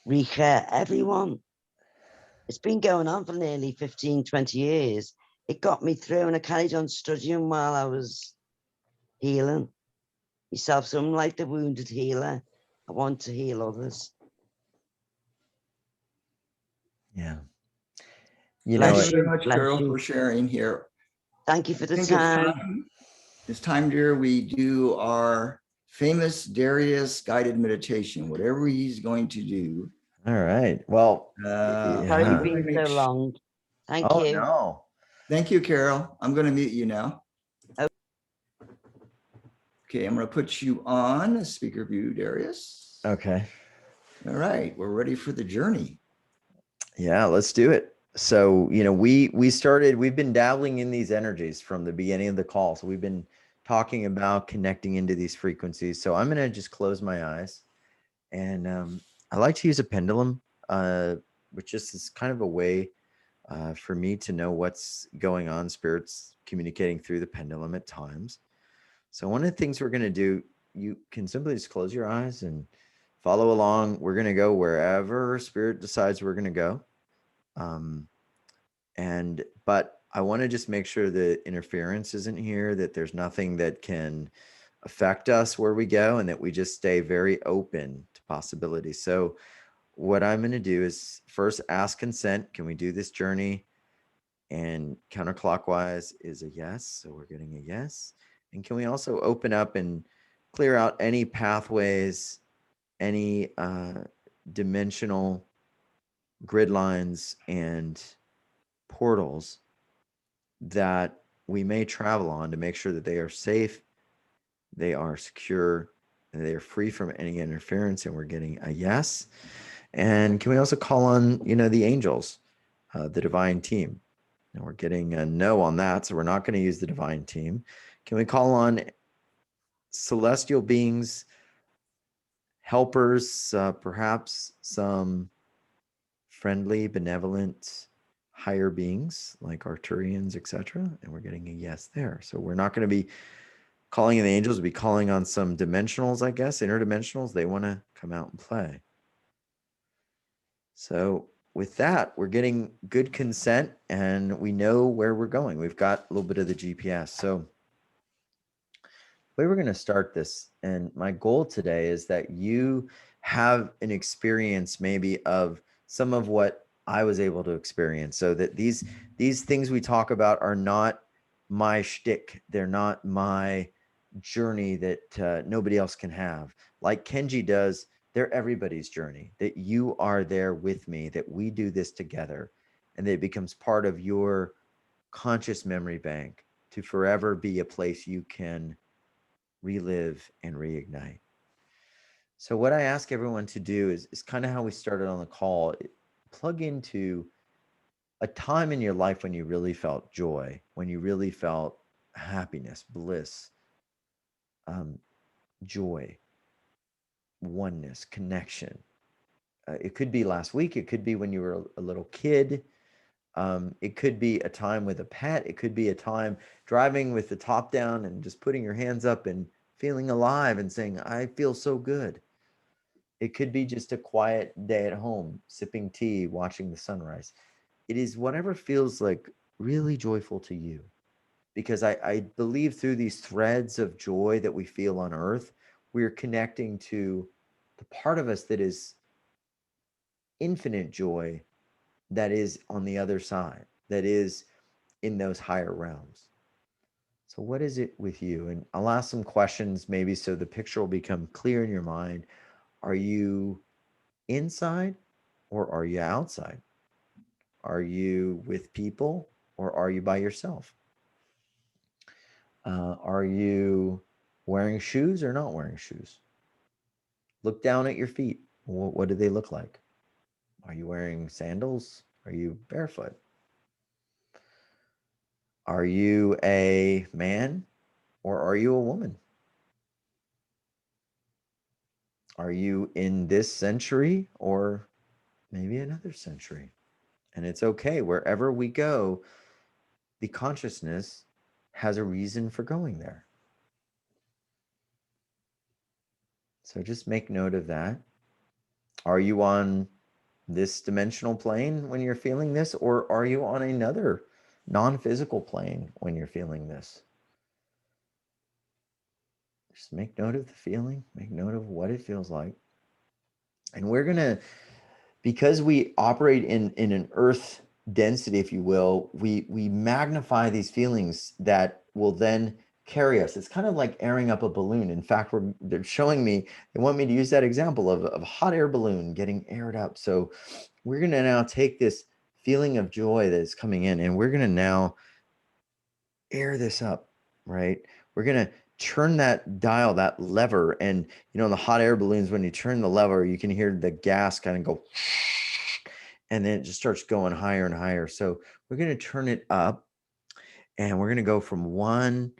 Rika, everyone, it's been going on for nearly 15, 20 years. It got me through, and I carried on studying while I was healing myself. So I'm like the wounded healer. I want to heal others. Yeah. Thank you very much, Carol, for sharing here. Thank you for the I think time. it's time, dear, we do our famous Darius guided meditation, whatever he's going to do. All right. Well, Sorry you've been so long. Thank you. No. Thank you, Carol. I'm going to mute you now. Okay, I'm going to put you on speaker view, Darius. Okay. All right, we're ready for the journey. Yeah, let's do it. So, we've been dabbling in these energies from the beginning of the call. So we've been talking about connecting into these frequencies. So I'm going to just close my eyes, and I like to use a pendulum, which just is kind of a way for me to know what's going on. Spirit's communicating through the pendulum at times. So one of the things we're going to do, you can simply just close your eyes and follow along. We're going to go wherever Spirit decides we're going to go. But I want to just make sure that interference isn't here, that there's nothing that can affect us where we go, and that we just stay very open to possibilities. So what I'm going to do is first ask consent. Can we do this journey? And counterclockwise is a yes. So we're getting a yes. And can we also open up and clear out any pathways, any dimensional grid lines and portals that we may travel on, to make sure that they are safe, they are secure, and they are free from any interference? And we're getting a yes. And can we also call on, the angels, the divine team? And we're getting a no on that, so we're not going to use the divine team. Can we call on celestial beings, helpers, perhaps some friendly, benevolent, higher beings like Arcturians, etc.? And we're getting a yes there. So we're not going to be calling in the angels, we'll be calling on some dimensionals, I guess, interdimensionals. They want to come out and play. So with that, we're getting good consent and we know where we're going. We've got a little bit of the GPS. So the way we're going to start this, and my goal today is that you have an experience maybe of some of what I was able to experience, so that these things we talk about are not my shtick. They're not my journey that nobody else can have. Like Kenji does, they're everybody's journey, that you are there with me, that we do this together, and that it becomes part of your conscious memory bank to forever be a place you can relive and reignite. So what I ask everyone to do is kind of how we started on the call. Plug into a time in your life when you really felt joy, when you really felt happiness, bliss, joy, oneness, connection. It could be last week. It could be when you were a little kid. It could be a time with a pet. It could be a time driving with the top down and just putting your hands up and feeling alive and saying, I feel so good. It could be just a quiet day at home, sipping tea, watching the sunrise. It is whatever feels like really joyful to you. Because I believe through these threads of joy that we feel on earth, we're connecting to the part of us that is infinite joy, that is on the other side, that is in those higher realms. So what is it with you? And I'll ask some questions maybe so the picture will become clear in your mind. Are you inside or are you outside? Are you with people or are you by yourself? Are you wearing shoes or not wearing shoes? Look down at your feet. What do they look like? Are you wearing sandals? Are you barefoot? Are you a man or are you a woman? Are you in this century or maybe another century? And it's okay. Wherever we go, the consciousness has a reason for going there. So just make note of that. Are you on this dimensional plane when you're feeling this, or are you on another non-physical plane when you're feeling this? Just make note of the feeling, make note of what it feels like. And we're going to, because we operate in an earth density, if you will, we magnify these feelings that will then carry us. It's kind of like airing up a balloon. In fact, they're showing me, they want me to use that example of a hot air balloon getting aired up. So we're going to now take this feeling of joy that is coming in, and we're going to now air this up, right? We're going to turn that dial, that lever. And, the hot air balloons, when you turn the lever, you can hear the gas kind of go, and then it just starts going higher and higher. So we're going to turn it up, and we're going to go from 1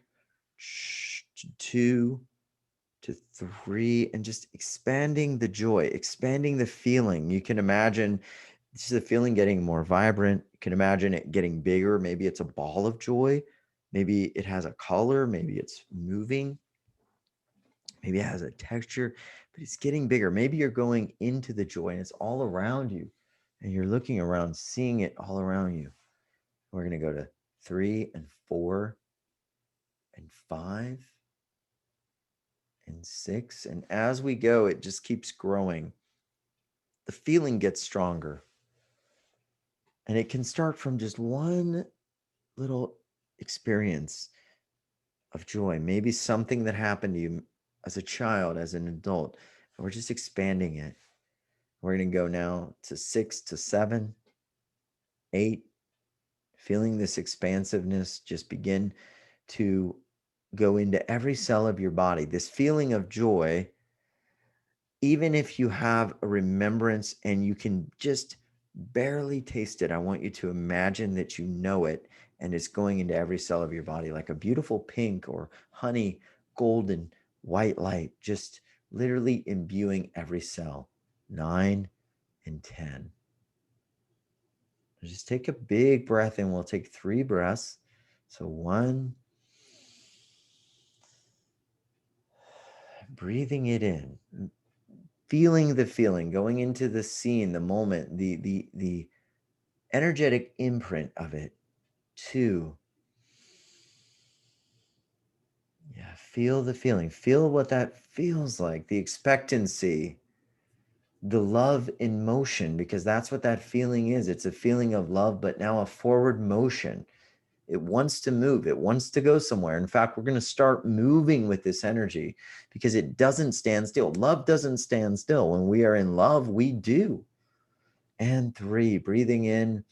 to 2 to 3, and just expanding the joy, expanding the feeling. You can imagine This is a feeling getting more vibrant. You can imagine it getting bigger. Maybe it's a ball of joy. Maybe it has a color. Maybe it's moving. Maybe it has a texture, but it's getting bigger. Maybe you're going into the joy and it's all around you and you're looking around, seeing it all around you. We're going to go to 3 and 4 and 5 and 6. And as we go, it just keeps growing. The feeling gets stronger. And it can start from just one little experience of joy, maybe something that happened to you as a child, as an adult, and we're just expanding it. We're going to go now to 6 to 7, 8, feeling this expansiveness just begin to go into every cell of your body. This feeling of joy, even if you have a remembrance and you can just barely taste it, I want you to imagine that you know it and it's going into every cell of your body like a beautiful pink or honey, golden, white light, just literally imbuing every cell. 9 and 10. Just take a big breath in. We'll take 3 breaths. So 1, breathing it in, feeling the feeling, going into the scene, the moment, the energetic imprint of it. 2, yeah, feel the feeling, feel what that feels like, the expectancy, the love in motion, because that's what that feeling is. It's a feeling of love, but now a forward motion. It wants to move. It wants to go somewhere. In fact, we're going to start moving with this energy because it doesn't stand still. Love doesn't stand still. When we are in love, we do. And 3, breathing in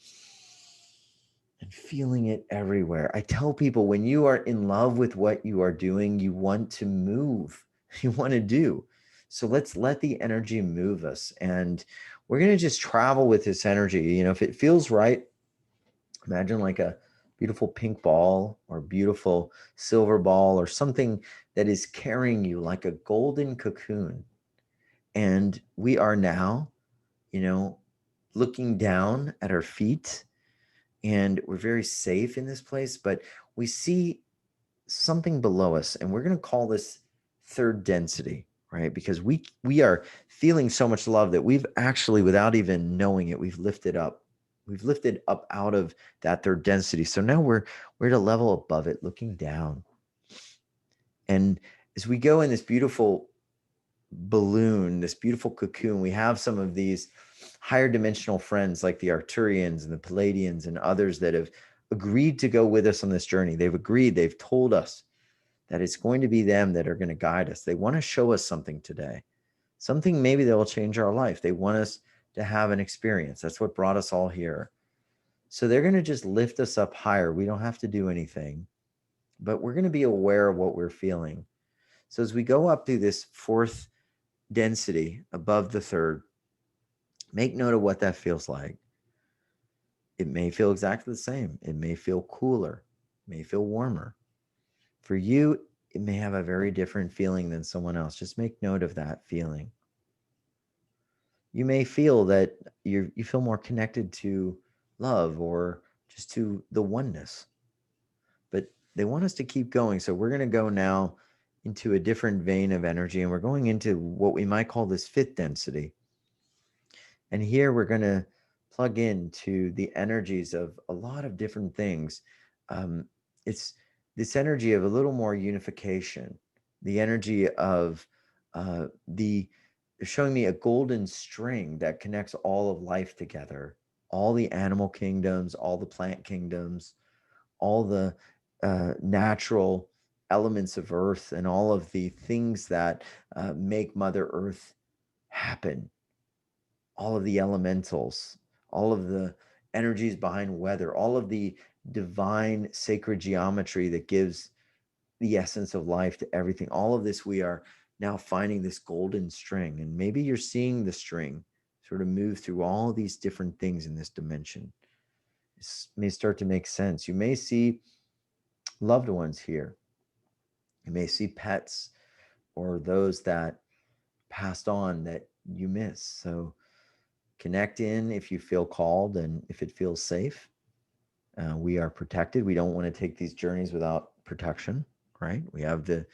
and feeling it everywhere. I tell people when you are in love with what you are doing, you want to move, you want to do. So let's let the energy move us. And we're going to just travel with this energy. You know, if it feels right, imagine like a beautiful pink ball or beautiful silver ball or something that is carrying you like a golden cocoon. And we are now, you know, looking down at our feet and we're very safe in this place, but we see something below us and we're going to call this third density, right? Because we are feeling so much love that we've actually, without even knowing it, we've lifted up out of that third density. So now we're at a level above it, looking down. And as we go in this beautiful balloon, this beautiful cocoon, we have some of these higher dimensional friends like the Arcturians and the Palladians and others that have agreed to go with us on this journey. They've told us that it's going to be them that are going to guide us. They want to show us something today, something maybe that will change our life. They want us to have an experience. That's what brought us all here. So they're going to just lift us up higher. We don't have to do anything, but we're going to be aware of what we're feeling. So as we go up through this fourth density above the third, make note of what that feels like. It may feel exactly the same. It may feel cooler, it may feel warmer. For you, it may have a very different feeling than someone else. Just make note of that feeling. You may feel that you feel more connected to love or just to the oneness. But they want us to keep going. So we're going to go now into a different vein of energy, and we're going into what we might call this fifth density. And here we're going to plug into the energies of a lot of different things. It's this energy of a little more unification, the energy of they're showing me a golden string that connects all of life together, all the animal kingdoms, all the plant kingdoms, all the natural elements of earth, and all of the things that make Mother Earth happen, all of the elementals, all of the energies behind weather, all of the divine sacred geometry that gives the essence of life to everything. All of this, we are now finding this golden string. And maybe you're seeing the string sort of move through all these different things in this dimension. This may start to make sense. You may see loved ones here. You may see pets or those that passed on that you miss. So Connect in if you feel called and if it feels safe. We are protected. We don't want to take these journeys without protection, right? We have the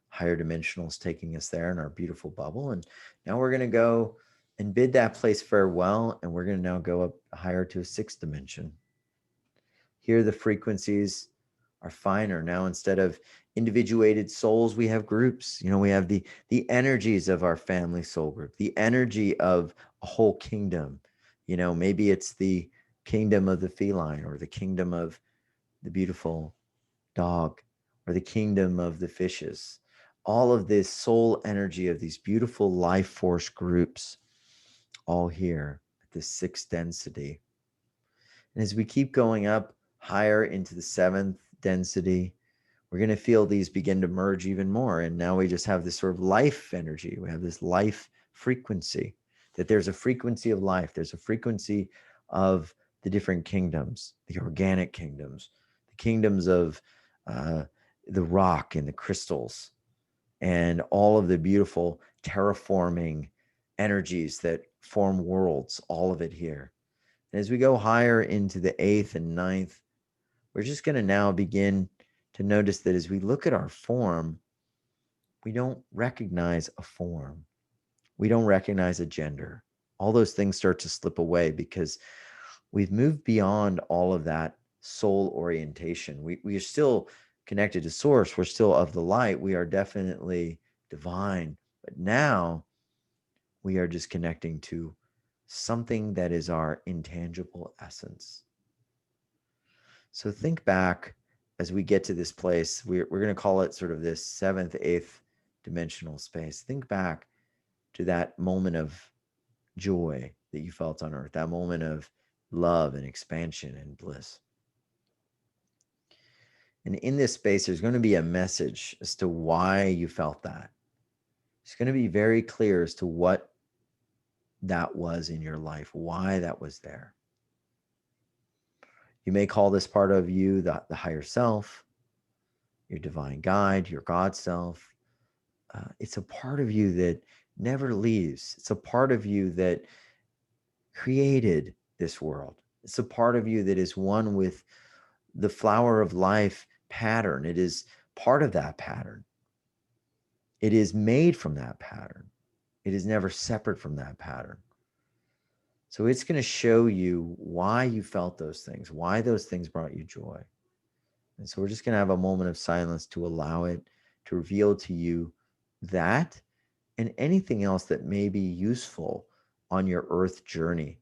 higher dimensionals taking us there in our beautiful bubble. And now we're going to go and bid that place farewell. And we're going to now go up higher to a 6th dimension. Here, the frequencies are finer. Now, instead of individuated souls, we have groups. You know, we have the energies of our family soul group, the energy of a whole kingdom. You know, maybe it's the kingdom of the feline, or the kingdom of the beautiful dog, or the kingdom of the fishes. All of this soul energy of these beautiful life force groups, all here at the 6th density. And as we keep going up higher into the 7th density, we're going to feel these begin to merge even more. And now we just have this sort of life energy. We have this life frequency, that there's a frequency of life. There's a frequency of the different kingdoms, the organic kingdoms, the kingdoms of the rock and the crystals, and all of the beautiful terraforming energies that form worlds, all of it here. And as we go higher into the 8th and 9th, we're just going to now begin to notice that as we look at our form, we don't recognize a form. We don't recognize a gender. All those things start to slip away because we've moved beyond all of that soul orientation. We are still connected to source. We're still of the light. We are definitely divine. But now we are just connecting to something that is our intangible essence. So think back as we get to this place. We're going to call it sort of this 7th, 8th dimensional space. Think back to that moment of joy that you felt on earth, that moment of love and expansion and bliss. And in this space, there's going to be a message as to why you felt that. It's going to be very clear as to what that was in your life, why that was there. You may call this part of you the higher self, your divine guide, your God self. It's a part of you that never leaves. It's a part of you that created this world. It's a part of you that is one with the flower of life pattern. It is part of that pattern. It is made from that pattern. It is never separate from that pattern. So it's going to show you why you felt those things, why those things brought you joy. And so we're just going to have a moment of silence to allow it to reveal to you that and anything else that may be useful on your earth journey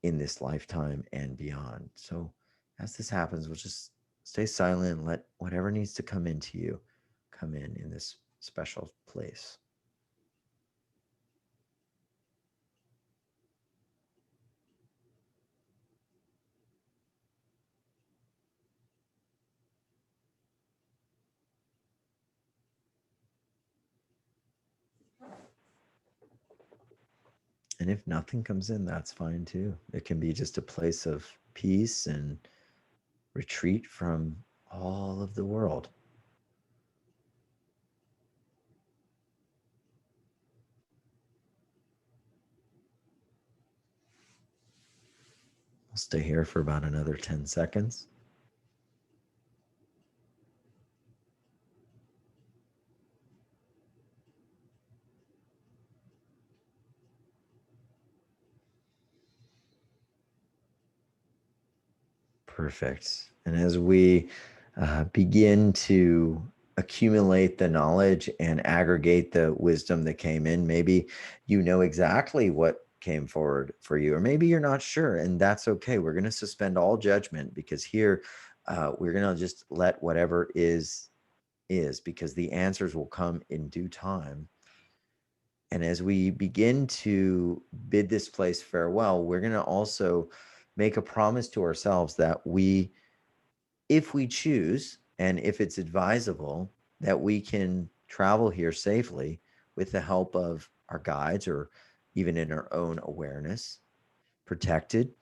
in this lifetime and beyond. So as this happens, we'll just stay silent and let whatever needs to come into you come in this special place. And if nothing comes in, that's fine too. It can be just a place of peace and retreat from all of the world. I'll stay here for about another 10 seconds. Perfect. And as we begin to accumulate the knowledge and aggregate the wisdom that came in, maybe you know exactly what came forward for you, or maybe you're not sure, and that's okay. We're going to suspend all judgment, because here we're going to just let whatever is, because the answers will come in due time. And as we begin to bid this place farewell, we're going to also make a promise to ourselves that we, if we choose, and if it's advisable, that we can travel here safely with the help of our guides, or even in our own awareness, protected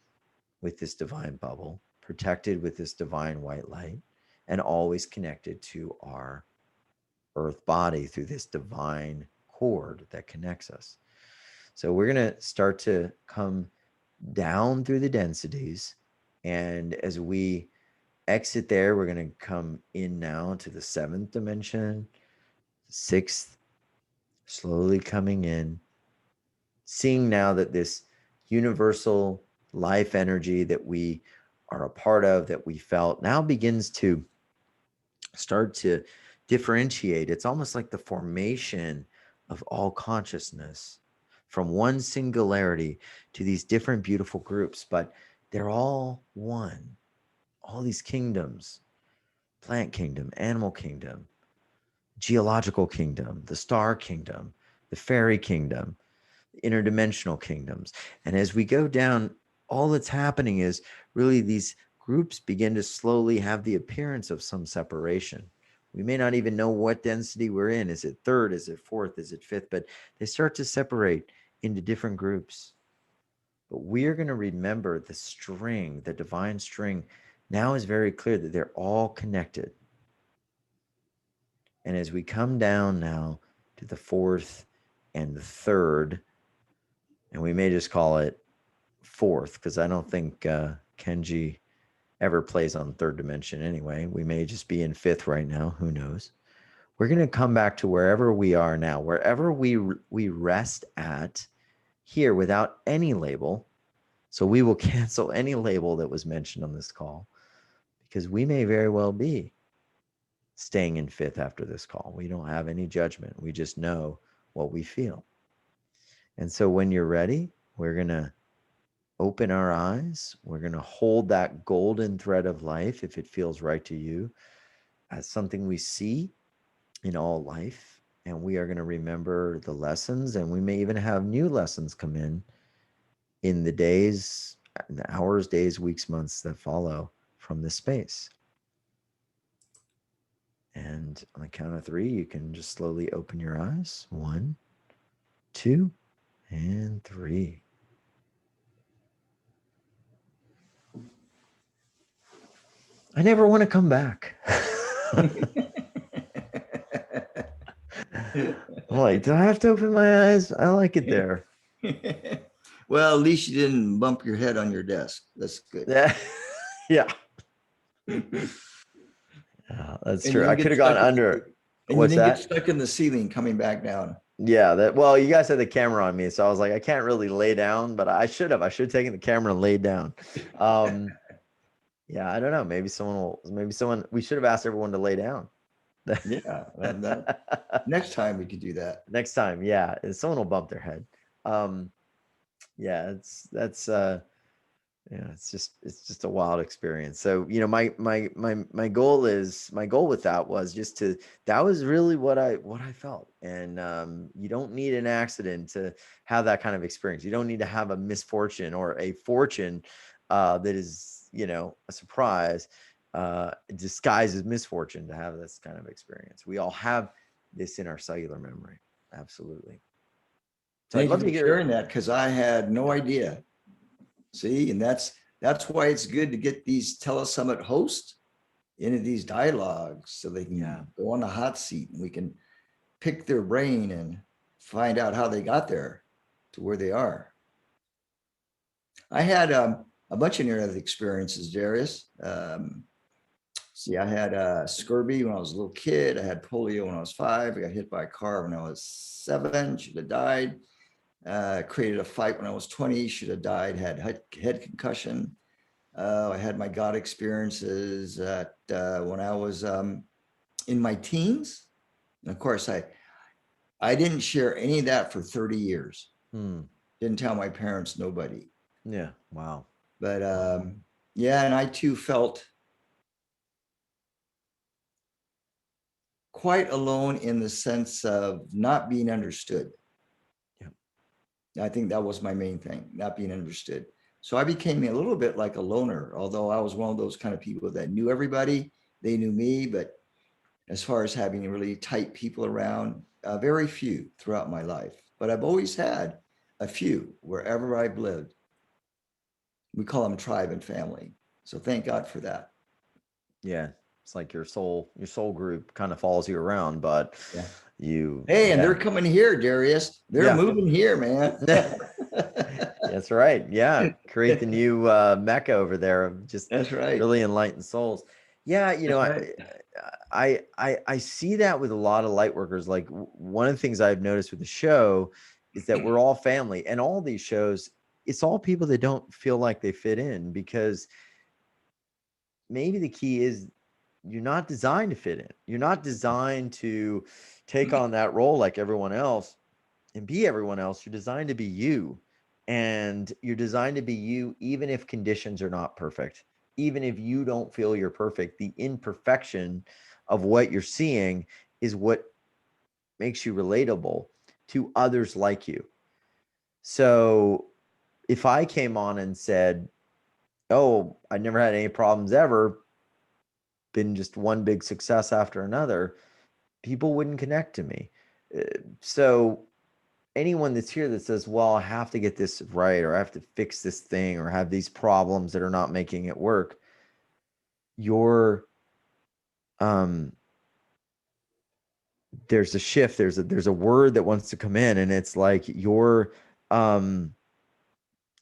with this divine bubble, protected with this divine white light, and always connected to our earth body through this divine cord that connects us. So we're going to start to come down through the densities. And as we exit there, we're going to come in now to the 7th dimension, 6th, slowly coming in, seeing now that this universal life energy that we are a part of, that we felt, now begins to start to differentiate. It's almost like the formation of all consciousness from one singularity to these different beautiful groups, but they're all one. All these kingdoms, plant kingdom, animal kingdom, geological kingdom, the star kingdom, the fairy kingdom, interdimensional kingdoms. And as we go down, all that's happening is really these groups begin to slowly have the appearance of some separation. We may not even know what density we're in. Is it 3rd? Is it 4th? Is it 5th? But they start to separate into different groups. But we're going to remember the string, the divine string, now is very clear that they're all connected. And as we come down now to the 4th and the 3rd, and we may just call it 4th, because I don't think Kenji ever plays on 3rd dimension anyway. We may just be in 5th right now. Who knows? We're going to come back to wherever we are now, wherever we rest at here without any label. So we will cancel any label that was mentioned on this call, because we may very well be staying in 5th after this call. We don't have any judgment. We just know what we feel. And so when you're ready, we're going to open our eyes. We're going to hold that golden thread of life, if it feels right to you, as something we see in all life. And we are going to remember the lessons, and we may even have new lessons come in the days, the hours, days, weeks, months that follow from this space. And on the count of 3, you can just slowly open your eyes. 1, 2, and 3. I never want to come back. I'm like, do I have to open my eyes? I like it there. Well, at least you didn't bump your head on your desk. That's good. Yeah. Yeah. That's And true. you I get could have gone stuck in- under. And What's you didn't that? get stuck in the ceiling coming back down. Yeah, well, you guys had the camera on me, so I was like, I can't really lay down, but I should have taken the camera and laid down. Yeah, I don't know. Maybe we should have asked everyone to lay down. Yeah. Next time we could do that. Next time, yeah, and someone will bump their head. Yeah, it's just a wild experience. So, my goal with that was just that was really what I felt. And you don't need an accident to have that kind of experience. You don't need to have a misfortune or a fortune that is, a surprise disguised as misfortune to have this kind of experience. We all have this in our cellular memory. Absolutely. So Thank you for sharing that, because I had no idea. See, and that's why it's good to get these telesummit hosts into these dialogues, so they can go on the hot seat and we can pick their brain and find out how they got there to where they are. I had a bunch of near-death experiences, Darius. I had scurvy when I was a little kid. I had polio when I was 5. I got hit by a car when I was 7. Should have died. Created a fight when I was 20. Should have died. Had head concussion. I had my God experiences when I was in my teens. And of course, I didn't share any of that for 30 years. Didn't tell my parents, nobody. Yeah. Wow. But and I too felt quite alone in the sense of not being understood. Yeah. I think that was my main thing, not being understood. So I became a little bit like a loner, although I was one of those kind of people that knew everybody. They knew me, but as far as having really tight people around, very few throughout my life. But I've always had a few wherever I've lived. We call them tribe and family. So thank God for that. Yeah. It's like your soul group kind of follows you around, but Yeah. you. Hey, and yeah. they're coming here, Darius. They're Yeah. moving here, man. That's right. Yeah. Create the new mecca over there of just That's right. really enlightened souls. Yeah. You know, That's right. I see that with a lot of light workers. Like one of the things I've noticed with the show is that we're all family, and all these shows, it's all people that don't feel like they fit in, because maybe the key is you're not designed to fit in. You're not designed to take on that role like everyone else and be everyone else. You're designed to be you, and you're designed to be you even if conditions are not perfect. Even if you don't feel you're perfect, the imperfection of what you're seeing is what makes you relatable to others like you. So if I came on and said, oh, I never had any problems ever, been just one big success after another, people wouldn't connect to me. So anyone that's here that says, well, I have to get this right, or I have to fix this thing, or have these problems that are not making it work, you're there's a shift, there's a word that wants to come in, and it's like your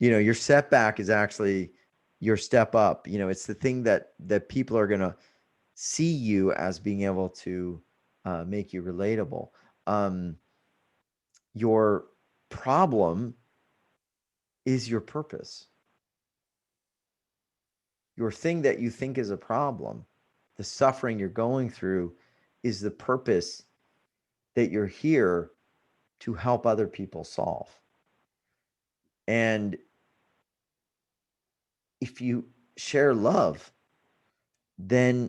your setback is actually your step up. It's the thing that people are going to see you as being able to make you relatable. Your problem is your purpose. Your thing that you think is a problem, the suffering you're going through, is the purpose that you're here to help other people solve. And if you share love, then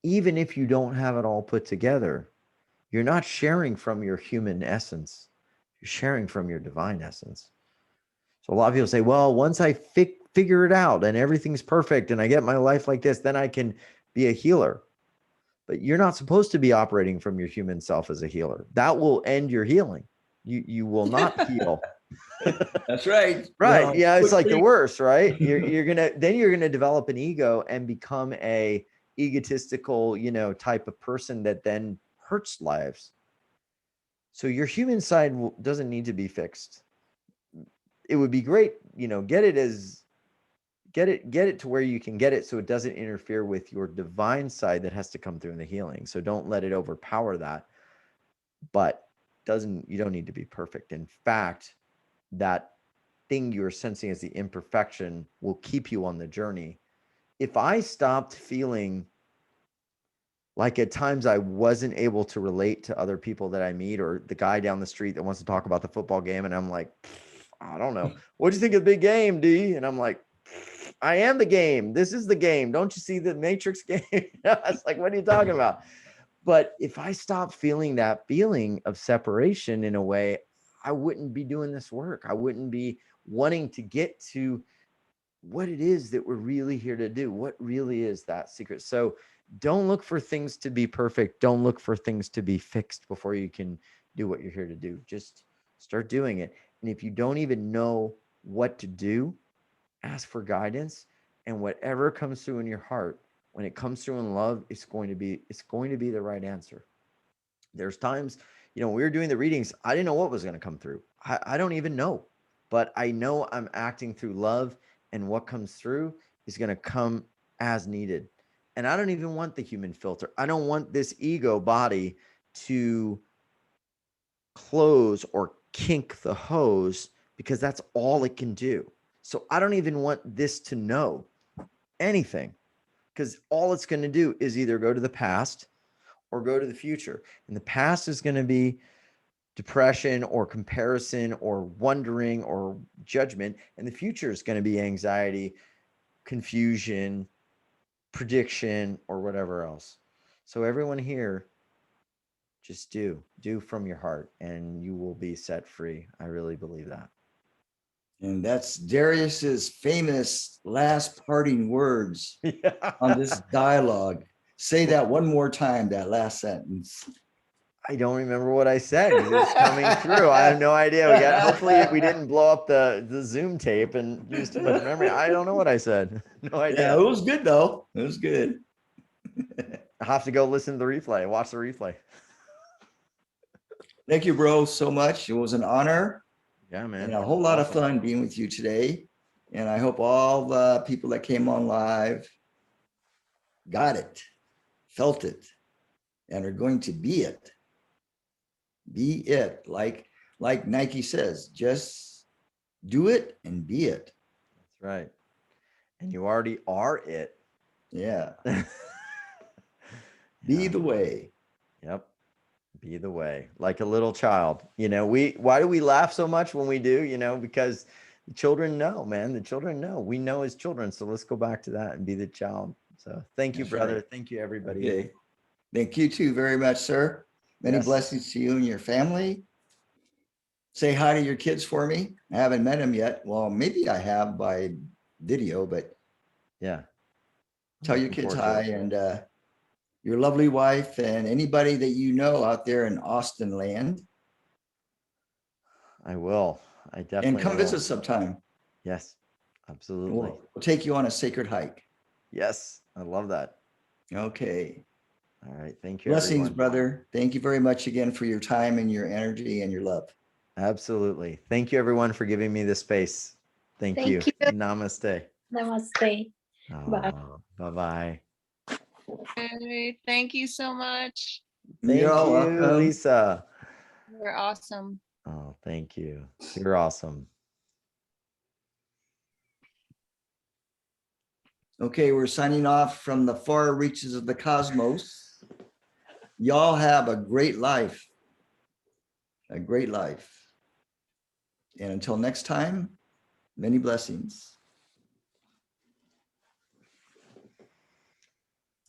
even if you don't have it all put together, you're not sharing from your human essence. You're sharing from your divine essence. So a lot of people say, well, once I figure it out and everything's perfect and I get my life like this, then I can be a healer. But you're not supposed to be operating from your human self as a healer. That will end your healing. You will not heal. That's right. Right. No, Yeah. It's like the quickly. worst, right? You're gonna develop an ego and become a egotistical, type of person that then hurts lives. So your human side doesn't need to be fixed. It would be great, get it to where you can get it so it doesn't interfere with your divine side that has to come through in the healing. So don't let it overpower that. But you don't need to be perfect. In fact, that thing you're sensing as the imperfection will keep you on the journey. If I stopped feeling like at times I wasn't able to relate to other people that I meet, or the guy down the street that wants to talk about the football game, and I'm like, I don't know, what do you think of the big game, D? And I'm like, I am the game. This is the game. Don't you see the Matrix game? It's like, what are you talking about? But if I stopped feeling that feeling of separation in a way, I wouldn't be doing this work. I wouldn't be wanting to get to what it is that we're really here to do. What really is that secret? So don't look for things to be perfect. Don't look for things to be fixed before you can do what you're here to do. Just start doing it. And if you don't even know what to do, ask for guidance, and whatever comes through in your heart, when it comes through in love, it's going to be the right answer. There's times, when we were doing the readings, I didn't know what was going to come through. I don't even know, but I know I'm acting through love, and what comes through is going to come as needed. And I don't even want the human filter. I don't want this ego body to close or kink the hose, because that's all it can do. So I don't even want this to know anything, because all it's going to do is either go to the past or go to the future. And the past is going to be depression or comparison or wondering or judgment. And the future is going to be anxiety, confusion, prediction, or whatever else. So everyone here, just do from your heart, and you will be set free. I really believe that. And that's Darius's famous last parting words on this dialogue. Say that one more time, that last sentence. I don't remember what I said, because it's coming through. I have no idea. Hopefully we didn't blow up the Zoom tape and use too much memory. I don't know what I said. No idea. Yeah, it was good though. It was good. I have to go listen to the replay, watch the replay. Thank you, bro, so much. It was an honor Yeah, man. and a whole lot of Awesome. fun being with you today. And I hope all the people that came on live got it, felt it, and are going to be it. Be it. Like Nike says, just do it and be it. That's right. And you already are it. Yeah. Yeah. Be the way. Yep. Be the way, like a little child. Why do we laugh so much when we do? Because the children know, man. The children know. We know as children. So let's go back to that and be the child. So thank you, That's brother. right. Thank you, everybody. Okay. Thank you too very much, sir. Many Yes. blessings to you and your family. Say hi to your kids for me. I haven't met them yet. Well, maybe I have by video, but Yeah. tell your Looking kids forward hi to it. and your lovely wife and anybody that you know out there in Austin land. I will. I definitely And come will. visit sometime. Yes, absolutely. We'll take you on a sacred hike. Yes, I love that. Okay. All right. Thank you, Blessings, everyone. brother. Thank you very much again for your time and your energy and your love. Absolutely. Thank you, everyone, for giving me this space. Thank Thank you. you. Namaste. Namaste. Bye. Bye-bye. Okay, thank you so much. Thank You're all you, welcome. Lisa. You're awesome. Oh, thank you. You're awesome. Okay, we're signing off from the far reaches of the cosmos. Y'all have a great life. A great life. And until next time, many blessings.